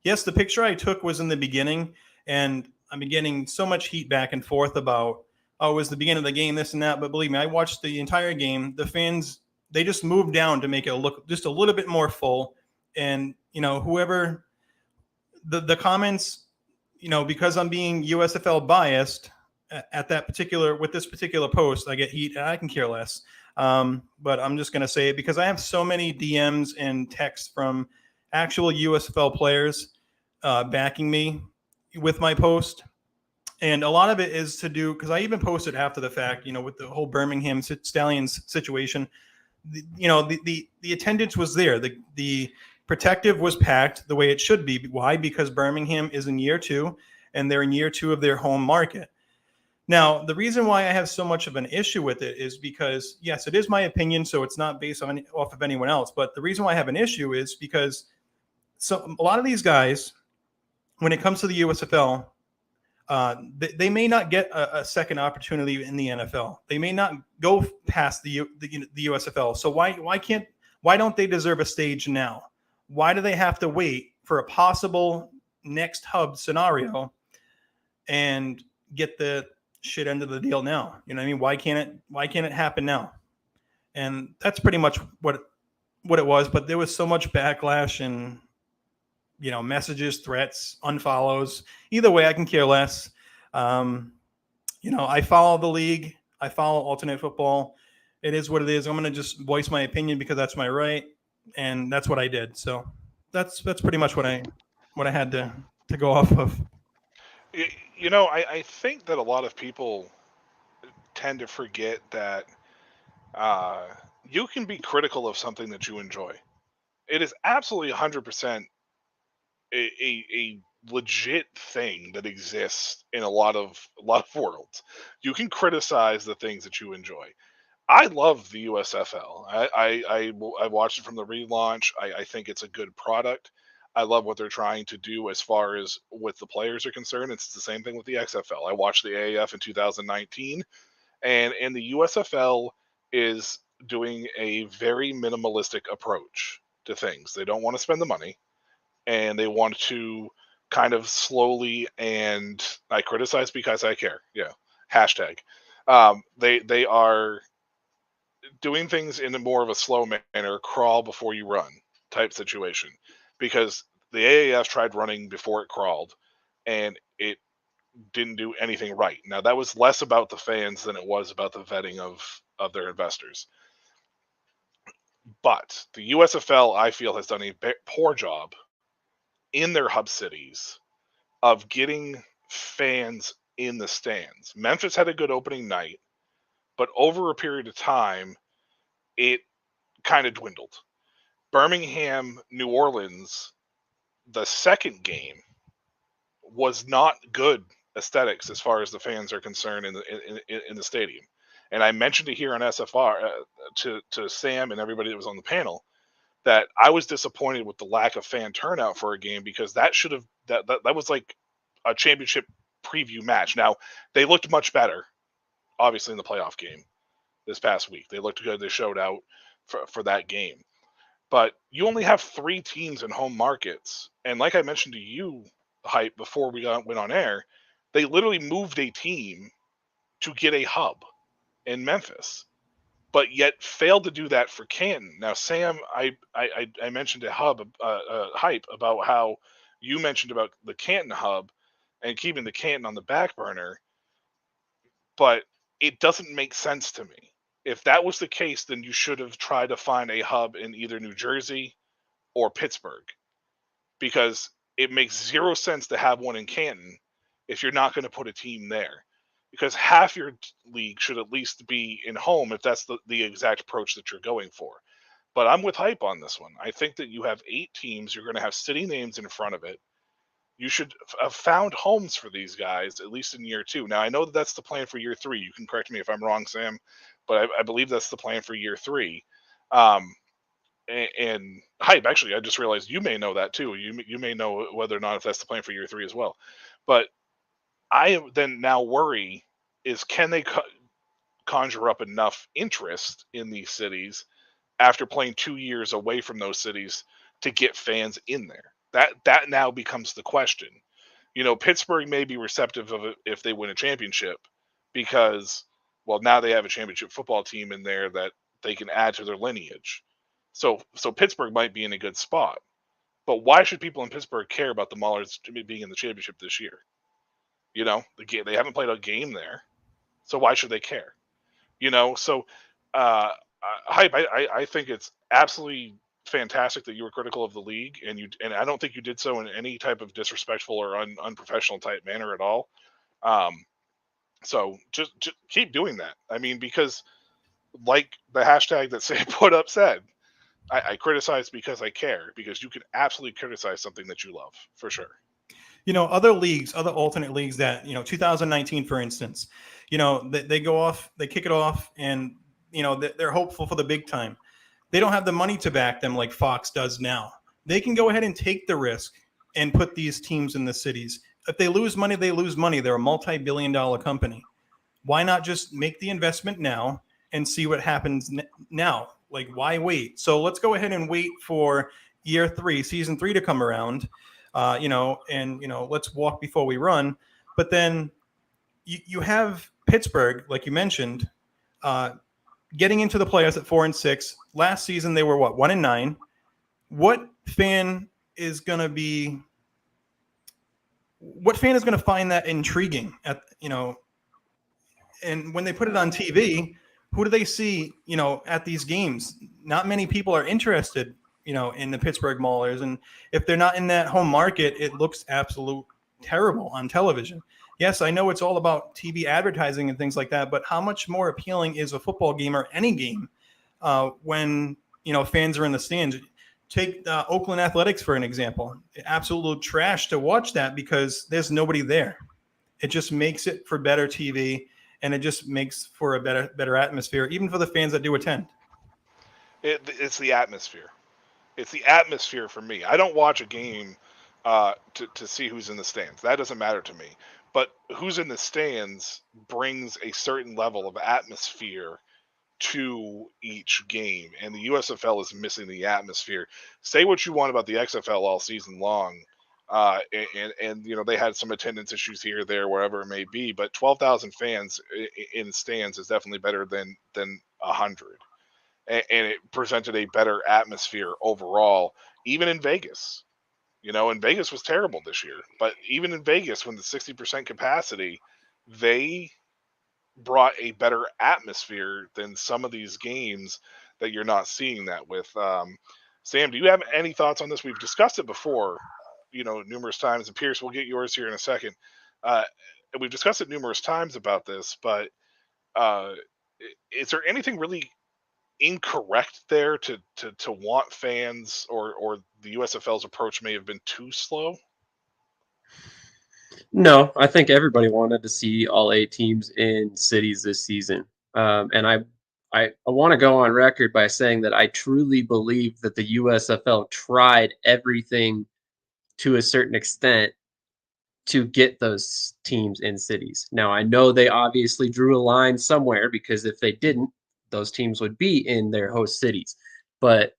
Yes, the picture I took was in the beginning, and I've been getting so much heat back and forth about, oh, it was the beginning of the game, this and that. But believe me, I watched the entire game. The fans, they just moved down to make it look just a little bit more full. And, whoever the comments, because I'm being USFL biased with this particular post, I get heat and I can care less. But I'm just going to say it because I have so many DMs and texts from actual USFL players backing me with my post. And a lot of it is to do, because I even posted after the fact, with the whole Birmingham Stallions situation, the attendance was there. The protective was packed the way it should be. Why? Because Birmingham is in year 2 and they're in year 2 of their home market. Now, the reason why I have so much of an issue with it is because, yes, it is my opinion, so it's not based off of anyone else. But the reason why I have an issue is because a lot of these guys, when it comes to the USFL, they may not get a second opportunity in the NFL. They may not go past the USFL. So why don't they deserve a stage now? Why do they have to wait for a possible next hub scenario and get the shit end of the deal now? You know what I mean? Why can't it happen now? And that's pretty much what it was. But there was so much backlash and messages, threats, unfollows. Either way, I can care less. I follow the league. I follow alternate football. It is what it is. I'm going to just voice my opinion because that's my right, and that's what I did. So that's pretty much what I had to go off of. I think that a lot of people tend to forget that you can be critical of something that you enjoy. It is absolutely 100% a legit thing that exists in a lot of worlds. You can criticize the things that you enjoy. I love the USFL. I watched it from the relaunch. I think it's a good product. I love what they're trying to do as far as with the players are concerned. It's the same thing with the XFL. I watched the AAF in 2019, and the USFL is doing a very minimalistic approach to things. They don't want to spend the money, and they want to kind of slowly, and I criticize because I care. Yeah, hashtag. They are doing things in a more of a slow manner, crawl before you run type situation, because the AAF tried running before it crawled, and it didn't do anything right. Now that was less about the fans than it was about the vetting of their investors. But the USFL, I feel, has done a poor job in their hub cities of getting fans in the stands. Memphis had a good opening night, but over a period of time, it kind of dwindled. Birmingham, New Orleans, the second game was not good aesthetics as far as the fans are concerned in the stadium. And I mentioned it here on SFR to Sam and everybody that was on the panel that I was disappointed with the lack of fan turnout for a game, because that should have that was like a championship preview match. Now they looked much better, obviously, in the playoff game this past week. They looked good. They showed out for that game. But you only have 3 teams in home markets, and like I mentioned to you, Hype, before we went on air, they literally moved a team to get a hub in Memphis, but yet failed to do that for Canton. Now, Sam, I mentioned a Hype, about how you mentioned about the Canton hub and keeping the Canton on the back burner, but it doesn't make sense to me. If that was the case, then you should have tried to find a hub in either New Jersey or Pittsburgh, because it makes zero sense to have one in Canton if you're not going to put a team there, because half your league should at least be in home if that's the exact approach that you're going for. But I'm with Hype on this one. I think that you have 8 teams. You're going to have city names in front of it. You should have found homes for these guys, at least in year 2. Now, I know that that's the plan for year 3. You can correct me if I'm wrong, Sam, but I believe that's the plan for year 3. And Hype, actually, I just realized you may know that too. You may know whether or not if that's the plan for year 3 as well. But I then now worry is, can they conjure up enough interest in these cities after playing 2 years away from those cities to get fans in there? That now becomes the question. Pittsburgh may be receptive of it if they win a championship, because, well, now they have a championship football team in there that they can add to their lineage. So Pittsburgh might be in a good spot. But why should people in Pittsburgh care about the Maulers being in the championship this year? They haven't played a game there, so why should they care? So uh, Hype, I think it's absolutely fantastic that you were critical of the league, and I don't think you did so in any type of disrespectful or unprofessional type manner at all. So just keep doing that. I mean, because like the hashtag that Sam put up said, I criticize because I care, because you can absolutely criticize something that you love, for sure. Other leagues, other alternate leagues that, 2019, for instance, they go off, they kick it off, and, they're hopeful for the big time. They don't have the money to back them like Fox does now. They can go ahead and take the risk and put these teams in the cities. If they lose money, they lose money. They're a multi-billion-dollar company. Why not just make the investment now and see what happens now? Like, why wait? So let's go ahead and wait for year 3, season 3 to come around, let's walk before we run. But then you have Pittsburgh, like you mentioned, getting into the playoffs at 4-6. Last season they were 1-9. What fan is going to find that intriguing and when they put it on TV, who do they see, at these games? Not many people are interested, in the Pittsburgh Maulers. And if they're not in that home market, it looks absolute terrible on television. Yes, I know it's all about TV advertising and things like that, but how much more appealing is a football game or any game when, fans are in the stands? Take Oakland Athletics for an example. Absolute trash to watch that because there's nobody there. It just makes it for better TV, and it just makes for a better atmosphere, even for the fans that do attend. It's the atmosphere. It's the atmosphere for me. I don't watch a game to see who's in the stands. That doesn't matter to me. But who's in the stands brings a certain level of atmosphere to each game, and the USFL is missing the atmosphere. Say what you want about the XFL all season long. And they had some attendance issues here, there, wherever it may be. But 12,000 fans in stands is definitely better than 100, and it presented a better atmosphere overall, even in Vegas. And Vegas was terrible this year, but even in Vegas, when the 60% capacity, they brought a better atmosphere than some of these games that you're not seeing that with. Sam, do you have any thoughts on this? We've discussed it before, numerous times, and Pearce, we'll get yours here in a second. And we've discussed it numerous times about this, but is there anything really incorrect there to want fans, or the USFL's approach may have been too slow? No, I think everybody wanted to see all 8 teams in cities this season. And I want to go on record by saying that I truly believe that the USFL tried everything to a certain extent to get those teams in cities. Now, I know they obviously drew a line somewhere, because if they didn't, those teams would be in their host cities. But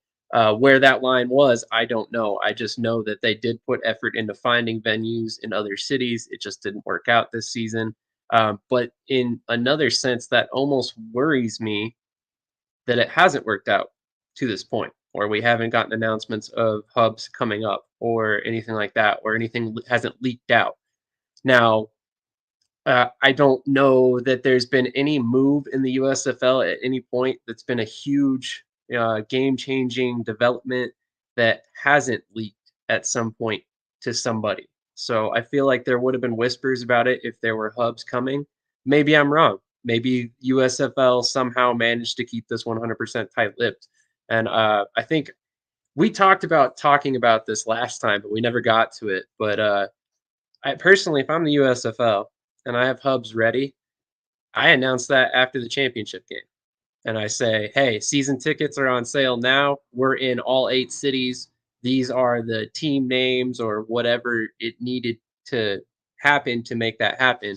where that line was, I don't know. I just know that they did put effort into finding venues in other cities. It just didn't work out this season. But in another sense, that almost worries me that it hasn't worked out to this point, or we haven't gotten announcements of hubs coming up or anything like that, or anything hasn't leaked out. Now, I don't know that there's been any move in the USFL at any point that's been a huge game-changing development that hasn't leaked at some point to somebody. So I feel like there would have been whispers about it if there were hubs coming. Maybe I'm wrong. Maybe USFL somehow managed to keep this 100% tight-lipped. And I think we talking about this last time, but we never got to it. But I personally, if I'm the USFL and I have hubs ready, I announce that after the championship game. And I say, hey, season tickets are on sale now. We're in all 8 cities. These are the team names or whatever it needed to happen to make that happen.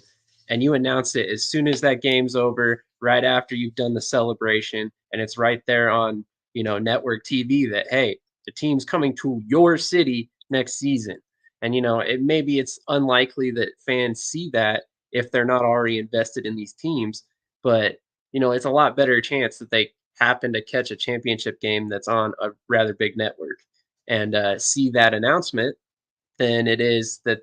And you announce it as soon as that game's over, right after you've done the celebration. And it's right there on, network TV that, hey, the team's coming to your city next season. And, maybe it's unlikely that fans see that if they're not already invested in these teams. But, it's a lot better chance that they happen to catch a championship game that's on a rather big network and see that announcement than it is that,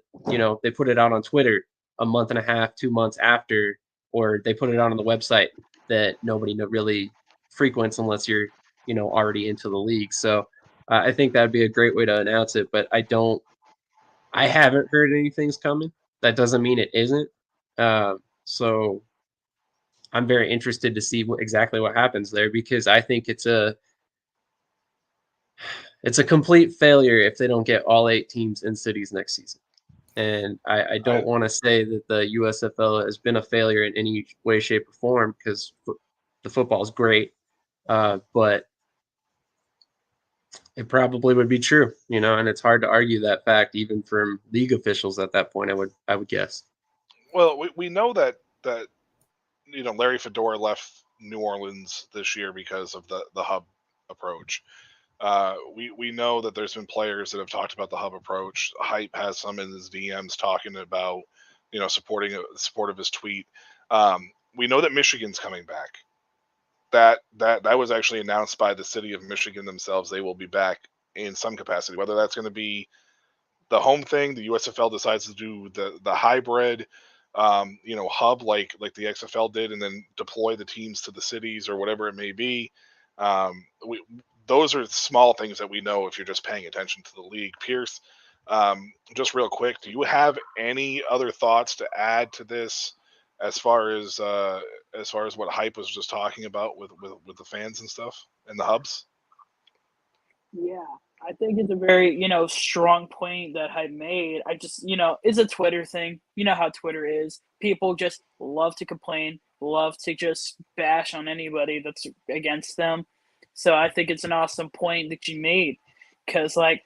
they put it out on Twitter a month and a half, 2 months after, or they put it out on the website that nobody really frequents unless you're, already into the league. So I think that'd be a great way to announce it. But I haven't heard anything's coming. That doesn't mean it isn't. So I'm very interested to see exactly what happens there, because I think it's a complete failure if they don't get all 8 teams in cities next season. And I don't want to say that the USFL has been a failure in any way, shape, or form, because the football is great. But it probably would be true, and it's hard to argue that fact even from league officials at that point, I would guess. Well, we know that Larry Fedora left New Orleans this year because of the hub approach. We know that there's been players that have talked about the hub approach. Hype has some in his DMs talking about, support of his tweet. We know that Michigan's coming back. That was actually announced by the city of Michigan themselves. They will be back in some capacity, whether that's going to be the home thing. The USFL decides to do the hybrid, hub like the XFL did, and then deploy the teams to the cities or whatever it may be. Those are small things that we know if you're just paying attention to the league. Pearce, just real quick, do you have any other thoughts to add to this as far as what Hype was just talking about with the fans and stuff and the hubs? Yeah, I think it's a very, strong point that I made. I just, it's a Twitter thing. You know how Twitter is. People just love to complain, love to just bash on anybody that's against them. So I think it's an awesome point that you made, because, I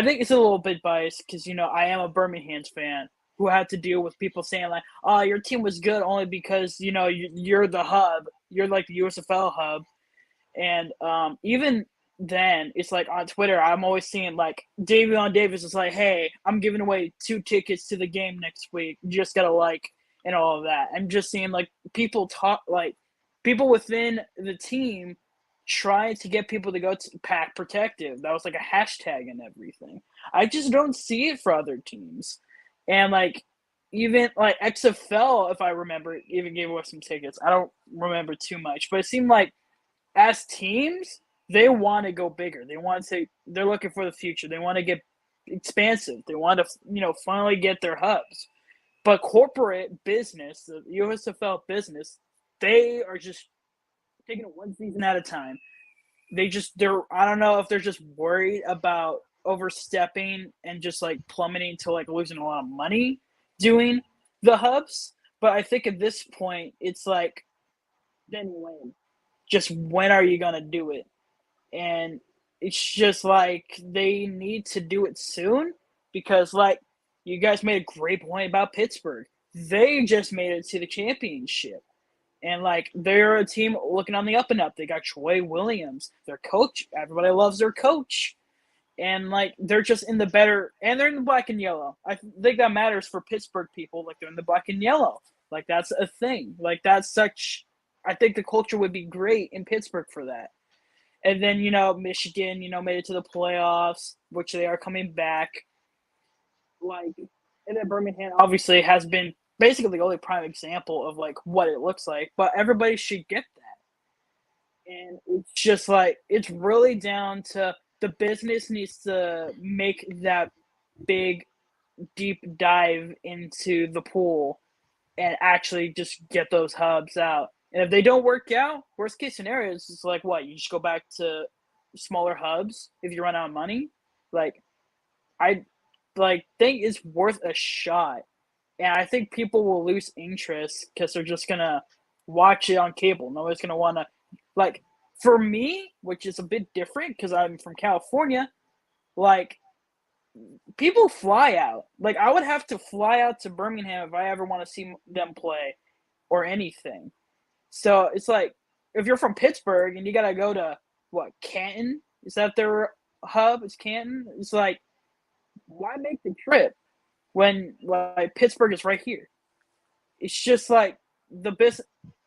think it's a little bit biased because, I am a Birmingham fan who had to deal with people saying, oh, your team was good only because, you're the hub. You're like the USFL hub. And even then it's like on Twitter, I'm always seeing like Davion Davis is like, hey, I'm giving away 2 tickets to the game next week. You just gotta like and all of that. I'm just seeing like people talk like people within the team trying to get people to go to pack protective. That was like a hashtag and everything. I just don't see it for other teams. And like even like XFL, if I remember, even gave away some tickets. I don't remember too much, but it seemed like as teams, they want to go bigger. They want to. They're looking for the future. They want to get expansive. They want to, finally get their hubs. But corporate business, the USFL business, they are just taking it one season at a time. They're. I don't know if they're just worried about overstepping and just like plummeting to like losing a lot of money doing the hubs. But I think at this point, it's like, then when? Just when are you gonna do it? And it's just like they need to do it soon because like you guys made a great point about Pittsburgh. They just made it to the championship. And like they're a team looking on the up and up. They got Troy Williams, their coach. Everybody loves their coach. And like they're just in the better and they're in the black and yellow. I think that matters for Pittsburgh people. Like they're in the black and yellow. Like that's a thing. Like that's such I think the culture would be great in Pittsburgh for that. And then, Michigan, made it to the playoffs, which they are coming back. Like, and then Birmingham obviously has been basically the only prime example of like what it looks like. But everybody should get that. And it's just like it's really down to the business needs to make that big deep dive into the pool and actually just get those hubs out. And if they don't work out, worst case scenario is just like what? You just go back to smaller hubs if you run out of money. Like I think it's worth a shot. And I think people will lose interest because they're just gonna watch it on cable. Nobody's gonna wanna like for me, which is a bit different because I'm from California, like people fly out. Like I would have to fly out to Birmingham if I ever want to see them play or anything. So it's like if you're from Pittsburgh and you gotta go to Canton? Is that their hub? It's Canton. It's like why make the trip when like Pittsburgh is right here? It's just like the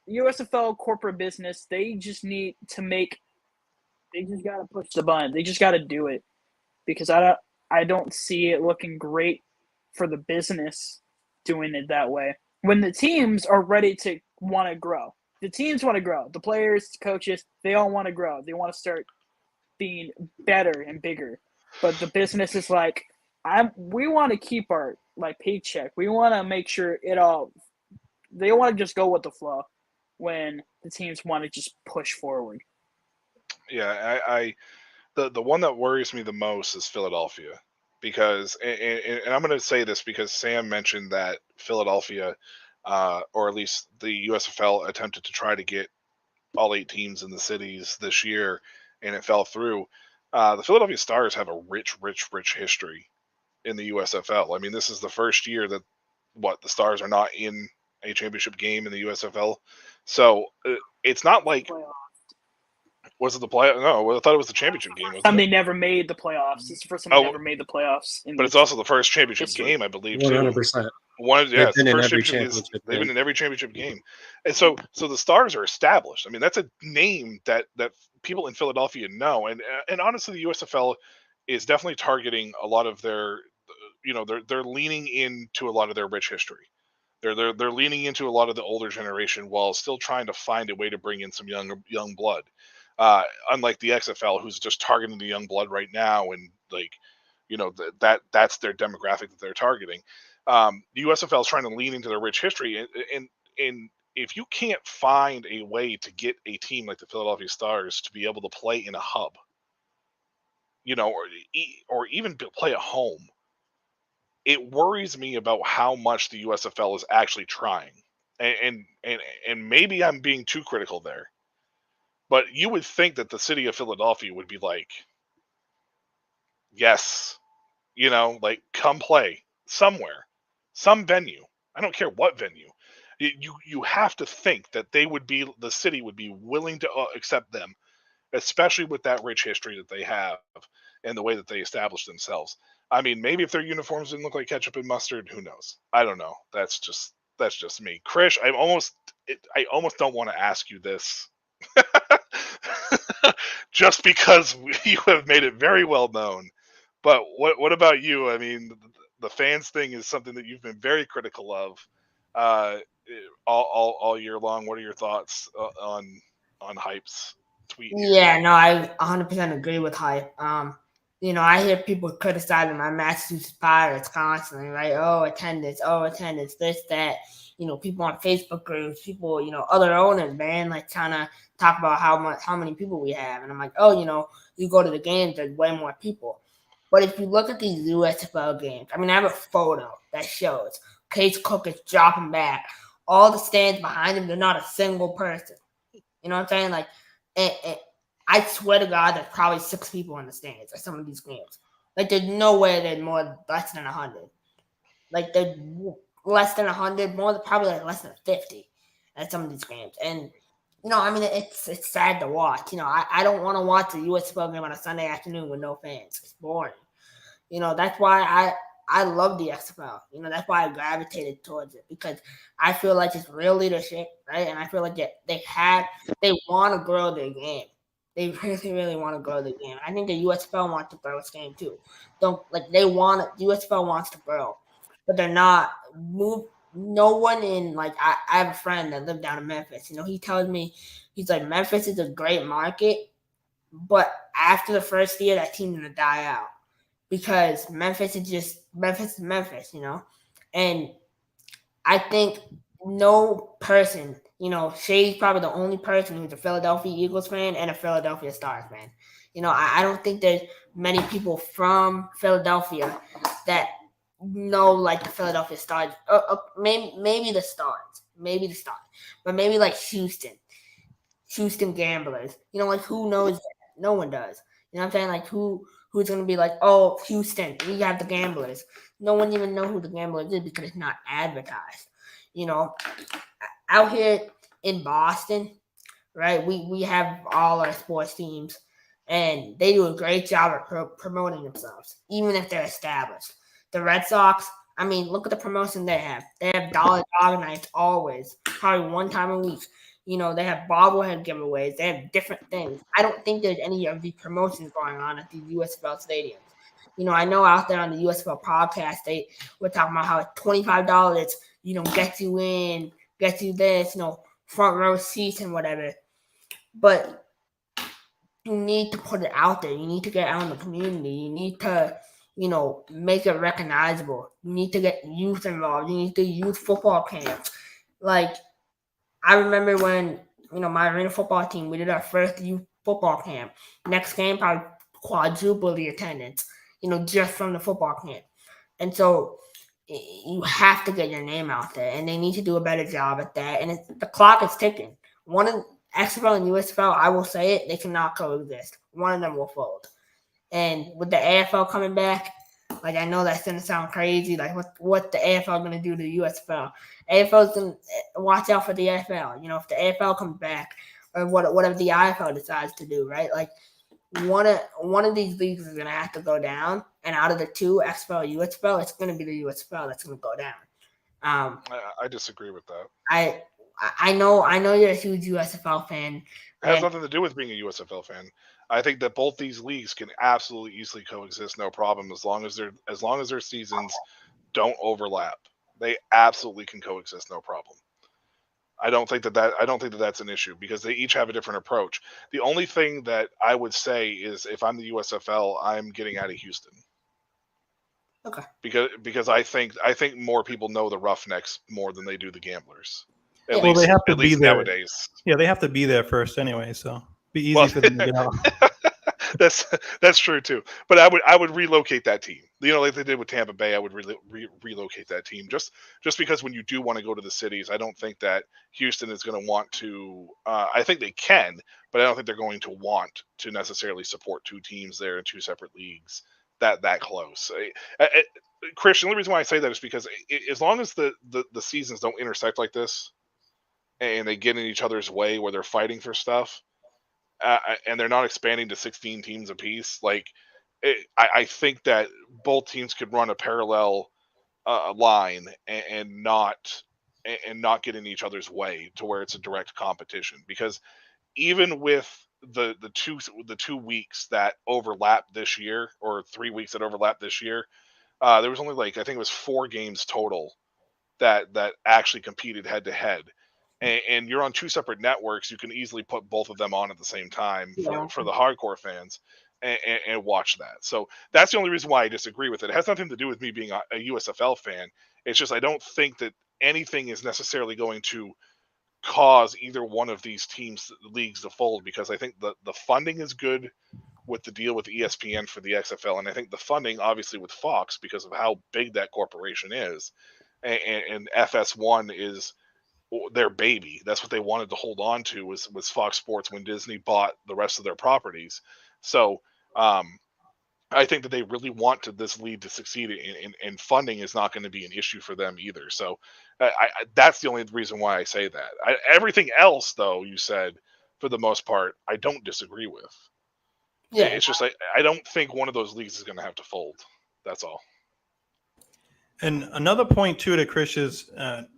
USFL corporate business. They just need to make. They just gotta push the button. They just gotta do it because I don't see it looking great for the business doing it that way. When the teams are ready to want to grow. The teams want to grow. The players, coaches, they all want to grow. They want to start being better and bigger. But the business is like, we want to keep our like paycheck. We want to make sure it all. They want to just go with the flow when the teams want to just push forward. Yeah, the one that worries me the most is Philadelphia because, and I'm going to say this because Sam mentioned that Philadelphia, or at least the USFL attempted to try to get all 8 teams in the cities this year, and it fell through. The Philadelphia Stars have a rich history in the USFL. I mean, this is the first year that the Stars are not in a championship game in the USFL. So it's not like was it the play? No, I thought it was the championship game. They never made the playoffs. It's the first time they never made the playoffs. But it's also the first championship game, I believe. 100%. They've been in every championship. They've been in every championship game, and so the Stars are established. I mean, that's a name that people in Philadelphia know, and honestly, the USFL is definitely targeting a lot of their, they're leaning into a lot of their rich history. They're leaning into a lot of the older generation while still trying to find a way to bring in some young blood. Unlike the XFL, who's just targeting the young blood right now, and like, that's their demographic that they're targeting. The USFL is trying to lean into their rich history, and if you can't find a way to get a team like the Philadelphia Stars to be able to play in a hub, or even play at home, it worries me about how much the USFL is actually trying. And maybe I'm being too critical there. But you would think that the city of Philadelphia would be like, yes, like come play somewhere, some venue. I don't care what venue. You have to think that the city would be willing to accept them especially with that rich history that they have and the way that they established themselves. I mean, maybe if their uniforms didn't look like ketchup and mustard, who knows? I don't know. That's just me. Krish, I almost don't want to ask you this, just because you have made it very well known. But what about you? I mean, the fans thing is something that you've been very critical of uh, all year long. What are your thoughts on Hype's tweet here? Yeah, no, I 100% agree with Hype. I hear people criticizing my Massachusetts Pirates constantly, right? Oh, attendance, this, that. People on Facebook groups, people, other owners, man, like trying to talk about how many people we have, and I'm like, oh, you go to the games, there's way more people. But if you look at these USFL games, I mean, I have a photo that shows Case Cook is dropping back. All the stands behind him, they're not a single person. You know what I'm saying? Like, and I swear to God, there's probably 6 people in the stands at some of these games. Like, there's no way there's less than 100. Like, there's less than 100, probably like less than 50 at some of these games. And, I mean, it's sad to watch. I don't want to watch a USFL game on a Sunday afternoon with no fans. It's boring. That's why I love the XFL. That's why I gravitated towards it, because I feel like it's real leadership, right? And I feel like they want to grow their game. They really, really want to grow the game. I think the USFL wants to grow its game too. USFL wants to grow, but they're not no one in, like, I have a friend that lived down in Memphis. He tells me, he's like, Memphis is a great market, but after the first year, that team's gonna die out. Because Memphis is Memphis, and I think no person, Shady's probably the only person who's a Philadelphia Eagles fan and a Philadelphia Stars fan. I don't think there's many people from Philadelphia that know, like, the Philadelphia Stars. Maybe the Stars, but maybe like Houston Gamblers. Like, who knows that? No one does. You know what I'm saying? Like, who's going to be like, oh, Houston, we have the Gamblers. No one even know who the Gamblers is because it's not advertised. Out here in Boston, right, we have all our sports teams, and they do a great job of promoting themselves, even if they're established. The Red Sox, I mean, look at the promotion they have. They have dollar nights always, probably one time a week. They have bobblehead giveaways. They have different things. I don't think there's any of these promotions going on at these USFL stadiums. I know out there on the USFL podcast, they were talking about how $25, gets you in, gets you this, front row seats and whatever. But you need to put it out there. You need to get out in the community. You need to, make it recognizable. You need to get youth involved. You need to youth football camps. Like, I remember when, my arena football team, we did our first youth football camp. Next game, probably quadruple the attendance, just from the football camp. And so you have to get your name out there, and they need to do a better job at that. And the clock is ticking. One of XFL and USFL, I will say it, they cannot coexist. One of them will fold. And with the AFL coming back, like, I know that's going to sound crazy. Like, what the AFL going to do to the USFL? AFL's going to watch out for the AFL. If the AFL comes back, or whatever the IFL decides to do, right? Like, one of these leagues is going to have to go down. And out of the two, XFL, USFL, it's going to be the USFL that's going to go down. I disagree with that. I know you're a huge USFL fan. It has nothing to do with being a USFL fan. I think that both these leagues can absolutely easily coexist, no problem, as long as their seasons don't overlap. They absolutely can coexist, no problem. I don't think that that's an issue, because they each have a different approach. The only thing that I would say is, if I'm the USFL, I'm getting out of Houston. Okay. Because I think more people know the Roughnecks more than they do the Gamblers. They have to be there nowadays. Yeah, they have to be there first anyway, so be easy for them to get out. That's true too. But I would relocate that team. Like they did with Tampa Bay, I would relocate that team just because when you do want to go to the cities, I don't think that Houston is going to want to. I think they can, but I don't think they're going to want to necessarily support two teams there in two separate leagues that close. Christian, the only reason why I say that is because as long as the seasons don't intersect like this, and they get in each other's way where they're fighting for stuff, and they're not expanding to 16 teams apiece. Like, I think that both teams could run a parallel line and not get in each other's way to where it's a direct competition. Because even with the 2 weeks that overlap this year, or 3 weeks that overlap this year, there was only like, I think it was 4 games total that actually competed head to head. And you're on 2 separate networks. You can easily put both of them on at the same time Yeah. for the hardcore fans and watch that. So that's the only reason why I disagree with it. It has nothing to do with me being a USFL fan. It's just I don't think that anything is necessarily going to cause either one of these leagues to fold, because I think the funding is good with the deal with ESPN for the XFL, and I think the funding obviously with Fox, because of how big that corporation is, and FS1 is their baby. That's what they wanted to hold on to, was Fox Sports when Disney bought the rest of their properties. So I think that they really want this league to succeed, and funding is not going to be an issue for them either. So that's the only reason why I say that. Everything else, though, you said, for the most part, I don't disagree with. Yeah. It's just I don't think one of those leagues is going to have to fold. That's all. And another point too to Chris's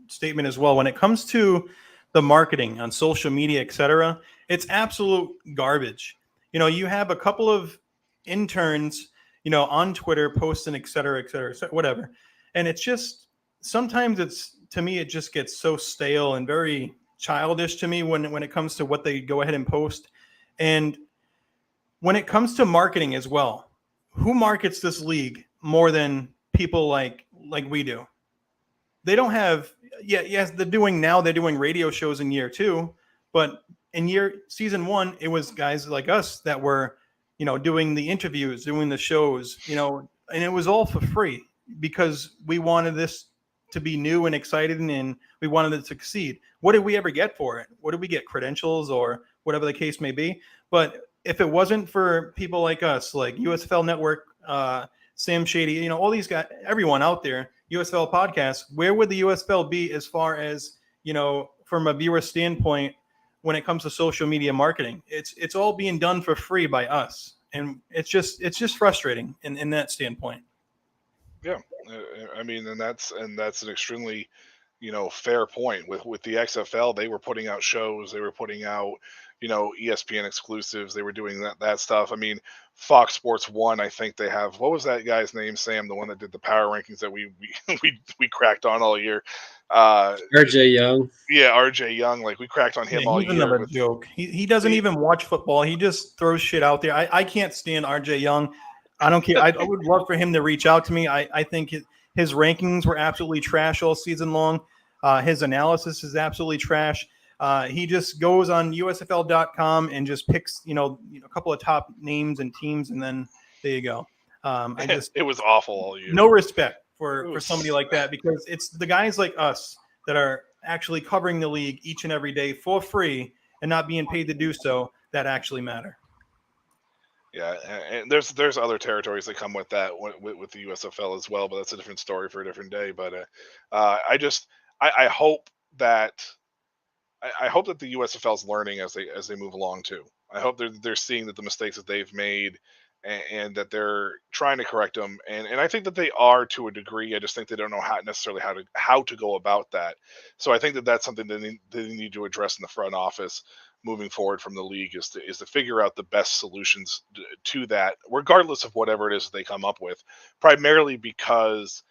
statement as well, when it comes to the marketing on social media, etc., it's absolute garbage. You know, you have a couple of interns, you know, on Twitter posting, etc., whatever, and it's just, sometimes it's, to me, it just gets so stale and very childish to me when it comes to what they go ahead and post. And when it comes to marketing as well, who markets this league more than people like we do? They don't have, yes, they're doing radio shows in year 2, but in season 1, it was guys like us that were, you know, doing the interviews, doing the shows, you know, and it was all for free because we wanted this to be new and exciting, and we wanted it to succeed. What did we ever get for it? What did we get? Credentials or whatever the case may be. But if it wasn't for people like us, like USFL Network, Sam, Shady, you know, all these guys, everyone out there, USFL podcasts, where would the USFL be as far as, you know, from a viewer standpoint when it comes to social media marketing? It's all being done for free by us. And it's just frustrating in that standpoint. Yeah. I mean, and that's an extremely, you know, fair point. With the XFL, they were putting out shows, they were putting out, you know, ESPN exclusives, they were doing that stuff. I mean, Fox Sports 1, I think they have, what was that guy's name, Sam, the one that did the power rankings that we we cracked on all year? RJ Young. Yeah, RJ Young, like we cracked on him all he's year. Another joke. He doesn't even watch football. He just throws shit out there. I can't stand RJ Young. I don't care. I would love for him to reach out to me. I think his rankings were absolutely trash all season long. His analysis is absolutely trash. He just goes on USFL.com and just picks, you know, a couple of top names and teams, and then there you go. It was awful all year. No respect for somebody like that, because it's the guys like us that are actually covering the league each and every day for free and not being paid to do so that actually matter. Yeah, and there's other territories that come with that with the USFL as well, but that's a different story for a different day. But I hope that the USFL is learning as they move along too. I hope they're seeing that the mistakes that they've made, and that they're trying to correct them. And I think that they are to a degree. I just think they don't know how to go about that. So I think that that's something that they need to address in the front office moving forward from the league, is to figure out the best solutions to that, regardless of whatever it is that they come up with, primarily because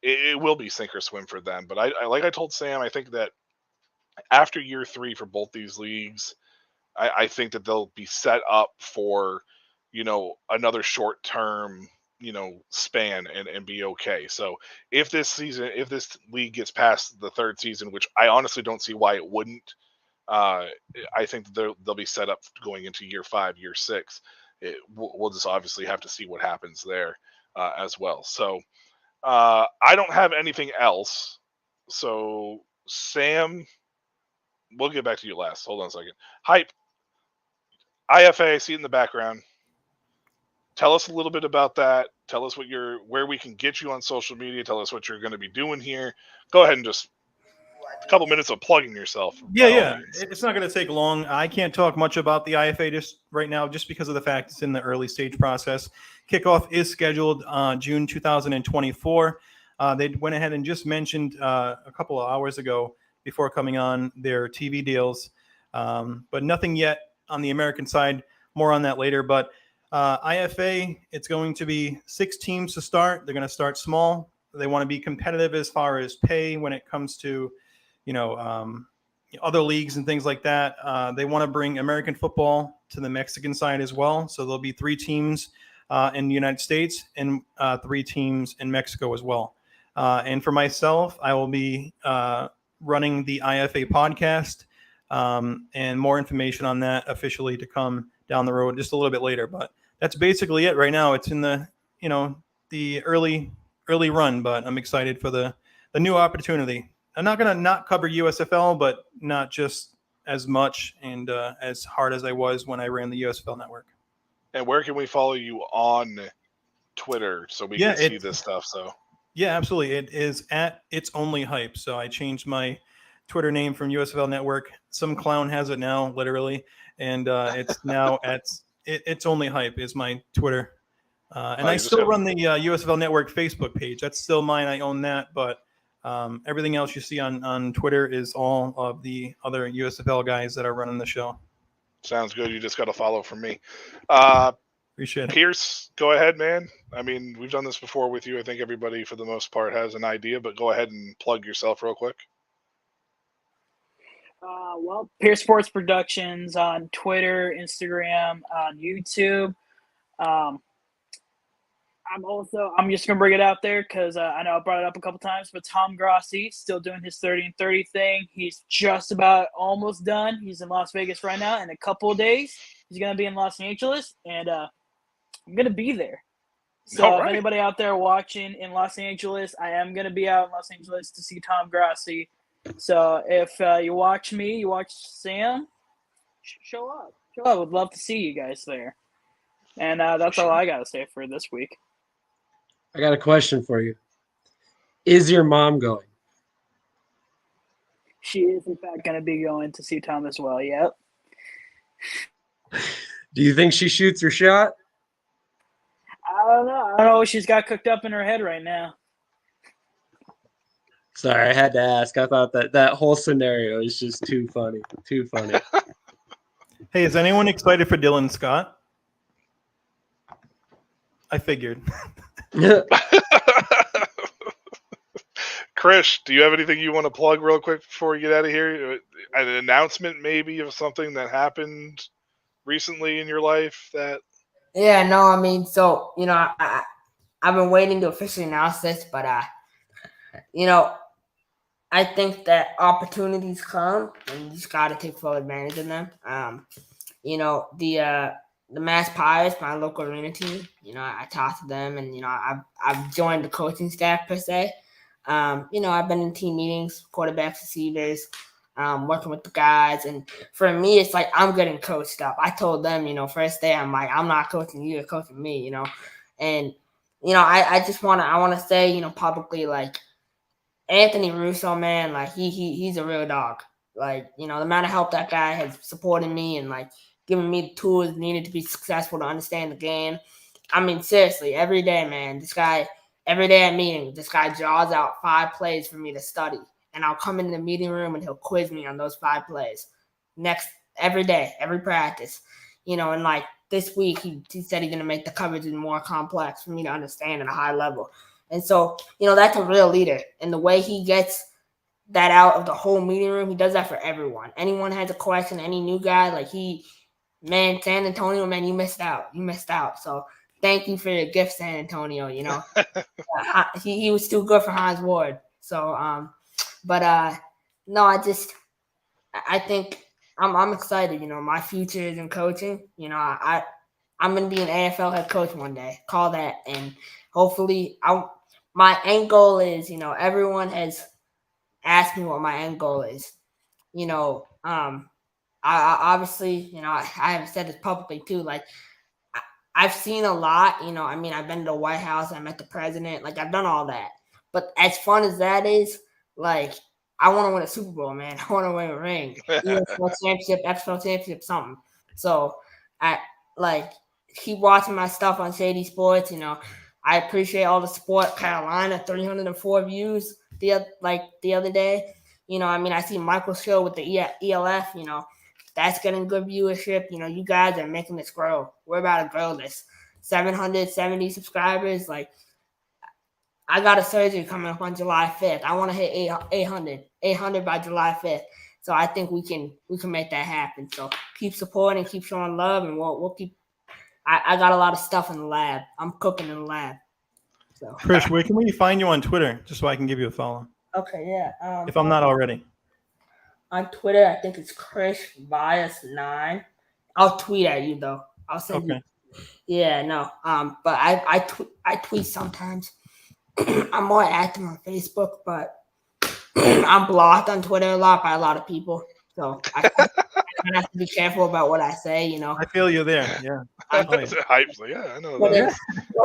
it will be sink or swim for them. But I like I told Sam, I think that after year 3 for both these leagues, I think that they'll be set up for, you know, another short term, you know, span and be okay. So if this league gets past the 3rd season, which I honestly don't see why it wouldn't, I think that they'll be set up going into year 5, year 6. We'll just obviously have to see what happens there as well. So I don't have anything else. So Sam, we'll get back to you last. Hold on a second. Hype. IFA, I see it in the background. Tell us a little bit about that. Tell us where we can get you on social media. Tell us what you're going to be doing here. Go ahead and just a couple minutes of plugging yourself. Yeah. It's not going to take long. I can't talk much about the IFA just right now, just because of the fact it's in the early stage process. Kickoff is scheduled June 2024. They went ahead and just mentioned a couple of hours ago before coming on their TV deals, but nothing yet on the American side. More on that later. But IFA, it's going to be 6 teams to start. They're going to start small. They want to be competitive as far as pay when it comes to, other leagues and things like that. They want to bring American football to the Mexican side as well. So there'll be 3 teams in the United States and 3 teams in Mexico as well. And for myself, I will be running the IFA podcast, and more information on that officially to come down the road just a little bit later. But that's basically it right now. It's in the, the early run, but I'm excited for the new opportunity. I'm not going to not cover USFL, but not just as much and as hard as I was when I ran the USFL network. And where can we follow you on Twitter so we can see this stuff? So yeah, absolutely. It is at It's Only Hype. So I changed my Twitter name from USFL Network. Some clown has it now, literally, and it's now at It's Only Hype is my Twitter. And I still run the USFL Network Facebook page. That's still mine. I own that, but everything else you see on Twitter is all of the other USFL guys that are running the show. Sounds good. You just got to follow from me. Appreciate it. Pearce, go ahead, man. I mean, we've done this before with you. I think everybody, for the most part, has an idea, but go ahead and plug yourself real quick. Well, Pearce Sports Productions on Twitter, Instagram, on YouTube. I'm just going to bring it out there because I know I brought it up a couple times, but Tom Grossi still doing his 30 and 30 thing. He's just about almost done. He's in Las Vegas right now. In a couple of days, he's going to be in Los Angeles, and I'm going to be there. So if anybody out there watching in Los Angeles, I am going to be out in Los Angeles to see Tom Grossi. So if you watch me, you watch Sam, show up. I would love to see you guys there. And that's all I got to say for this week. I got a question for you. Is your mom going? She is, in fact, going to be going to see Tom as well. Yep. Do you think she shoots her shot? I don't know. I don't know what she's got cooked up in her head right now. Sorry, I had to ask. I thought that whole scenario is just too funny. Too funny. Hey, is anyone excited for Dylan Scott? I figured. Chris, do you have anything you want to plug real quick before we get out of here? An announcement maybe of something that happened recently in your life that... Yeah, no, I mean, so, I've been waiting to officially announce this, but, I think that opportunities come and you just got to take full advantage of them. The Mass Pirates, my local arena team, I talked to them and, I've joined the coaching staff per se. I've been in team meetings, quarterbacks, receivers, working with the guys. And for me, it's like I'm getting coached up. I told them, first day, I'm like, I'm not coaching you, you're coaching me, And, I just want to say, publicly, like, Anthony Russo, man, like, he's a real dog. Like, the amount of help that guy has supported me and, like, giving me the tools needed to be successful to understand the game. I mean, seriously, every day, man, every day at meeting, this guy draws out 5 plays for me to study. And I'll come into the meeting room and he'll quiz me on those 5 plays. Every day, every practice. And like this week, he said he's going to make the coverage more complex for me to understand at a high level. And so, that's a real leader. And the way he gets that out of the whole meeting room, he does that for everyone. Anyone has a question, any new guy, like man, San Antonio, man, you missed out. You missed out. So thank you for your gift, San Antonio. He was too good for Hines Ward. So, no, I think I'm excited. My future is in coaching. I'm going to be an AFL head coach one day. Call that. And hopefully my end goal is, everyone has asked me what my end goal is. I obviously, I have said this publicly too. Like, I've seen a lot. I've been to the White House. I met the president. Like, I've done all that. But as fun as that is, like, I want to win a Super Bowl, man. I want to win a ring, USFL championship, XFL championship, something. So I keep watching my stuff on Shady Sports. I appreciate all the support. Carolina, 304 views the other day. I see Michael's show with the ELF. That's getting good viewership. You guys are making this grow. We're about to grow this. 770 subscribers. I got a surgery coming up on July 5th. I want to hit 800 by July 5th. So I think we can make that happen. So keep supporting, keep showing love, and we'll keep. I got a lot of stuff in the lab. I'm cooking in the lab. So Krish, where can we find you on Twitter, just so I can give you a follow? Okay, yeah. If I'm not already. On Twitter, I think it's KrishBias9. I'll tweet at you though. I'll send you. Yeah, no. But I tweet sometimes. I'm more active on Facebook, but I'm blocked on Twitter a lot by a lot of people. So I have to be careful about what I say. I feel you there. Yeah. I know that.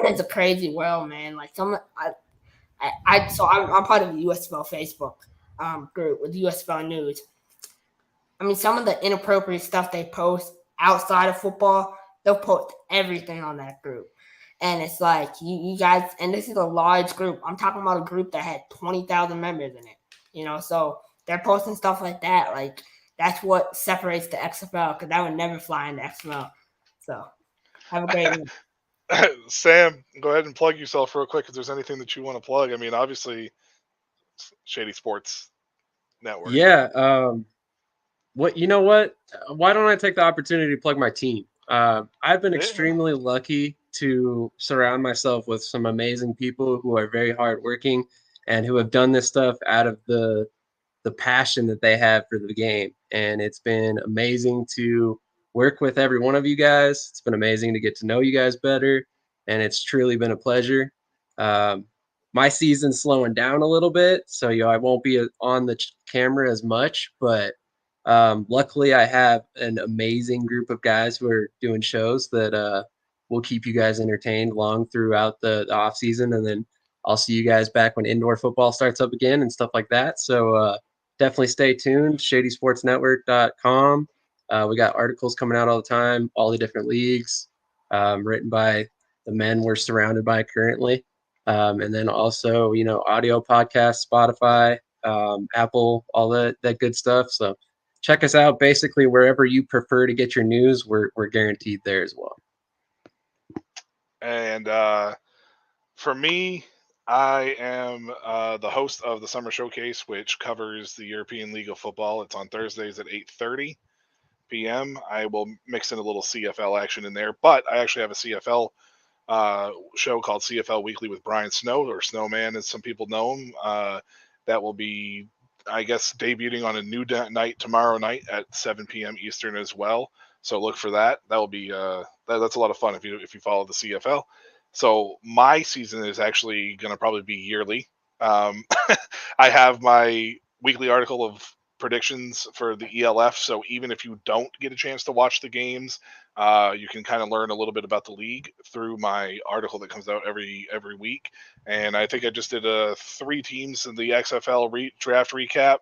It's a crazy world, man. I'm part of the USFL Facebook group with USFL News. Some of the inappropriate stuff they post outside of football, they'll post everything on that group. And it's like, you guys, and this is a large group. I'm talking about a group that had 20,000 members in it, so they're posting stuff like that. That's what separates the XFL, because that would never fly in the XFL. So have a great one. Sam, go ahead and plug yourself real quick if there's anything that you want to plug. Obviously, Shady Sports Network. Yeah. What? Why don't I take the opportunity to plug my team? I've been extremely lucky to surround myself with some amazing people who are very hardworking and who have done this stuff out of the passion that they have for the game. And it's been amazing to work with every one of you guys. It's been amazing to get to know you guys better, and it's truly been a pleasure. My season's slowing down a little bit, so I won't be on the camera as much, but luckily I have an amazing group of guys who are doing shows that will keep you guys entertained long throughout the off season. And then I'll see you guys back when indoor football starts up again and stuff like that. So definitely stay tuned. ShadySportsNetwork.com. We got articles coming out all the time, all the different leagues, written by the men we're surrounded by currently. And then also, audio podcasts, Spotify, Apple, all that good stuff. So check us out. Basically, wherever you prefer to get your news, we're guaranteed there as well. And for me, I am the host of the Summer Showcase, which covers the European League of Football. It's on Thursdays at 8:30 p.m. I will mix in a little CFL action in there, but I actually have a CFL show called CFL Weekly with Brian Snow, or Snowman as some people know him. That will be, I guess, debuting on a new night tomorrow night at 7 p.m. Eastern as well. So look for that. That will be that's a lot of fun if you follow the CFL. So my season is actually going to probably be yearly. I have my weekly article of predictions for the ELF. So even if you don't get a chance to watch the games, you can kind of learn a little bit about the league through my article that comes out every week. And I think I just did 3 teams in the XFL draft recap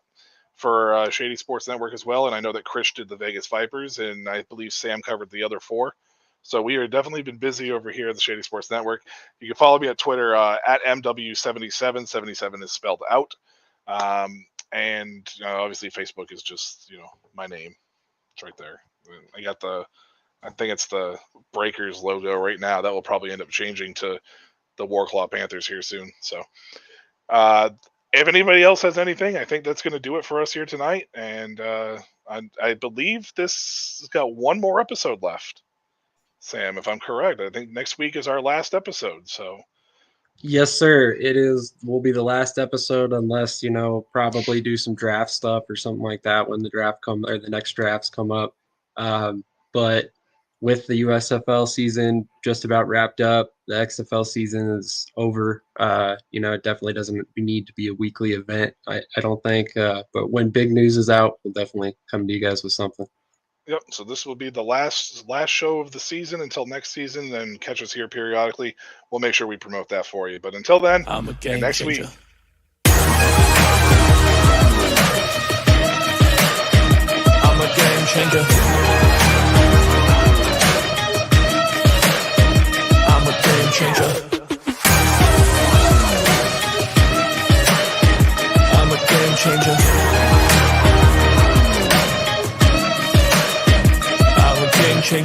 for Shady Sports Network as well. And I know that Krish did the Vegas Vipers, and I believe Sam covered the other 4. So we are definitely been busy over here at the Shady Sports Network. You can follow me at Twitter at MW77. 77 is spelled out. And obviously Facebook is just, my name. It's right there. I think it's the Breakers logo right now. That will probably end up changing to the Warclaw Panthers here soon. So if anybody else has anything, I think that's going to do it for us here tonight. And I believe this has got one more episode left. Sam, if I'm correct, I think next week is our last episode. So, yes, sir. It is. Will be the last episode unless probably do some draft stuff or something like that when the next drafts come up. But with the USFL season just about wrapped up, the XFL season is over. It definitely doesn't need to be a weekly event. I don't think. But when big news is out, we'll definitely come to you guys with something. Yep. So this will be the last show of the season until next season. Then catch us here periodically. We'll make sure we promote that for you. But until then, I'm a game next changer. week. I'm a game changer. I'm a game changer. I'm a game changer. I'm a game changer.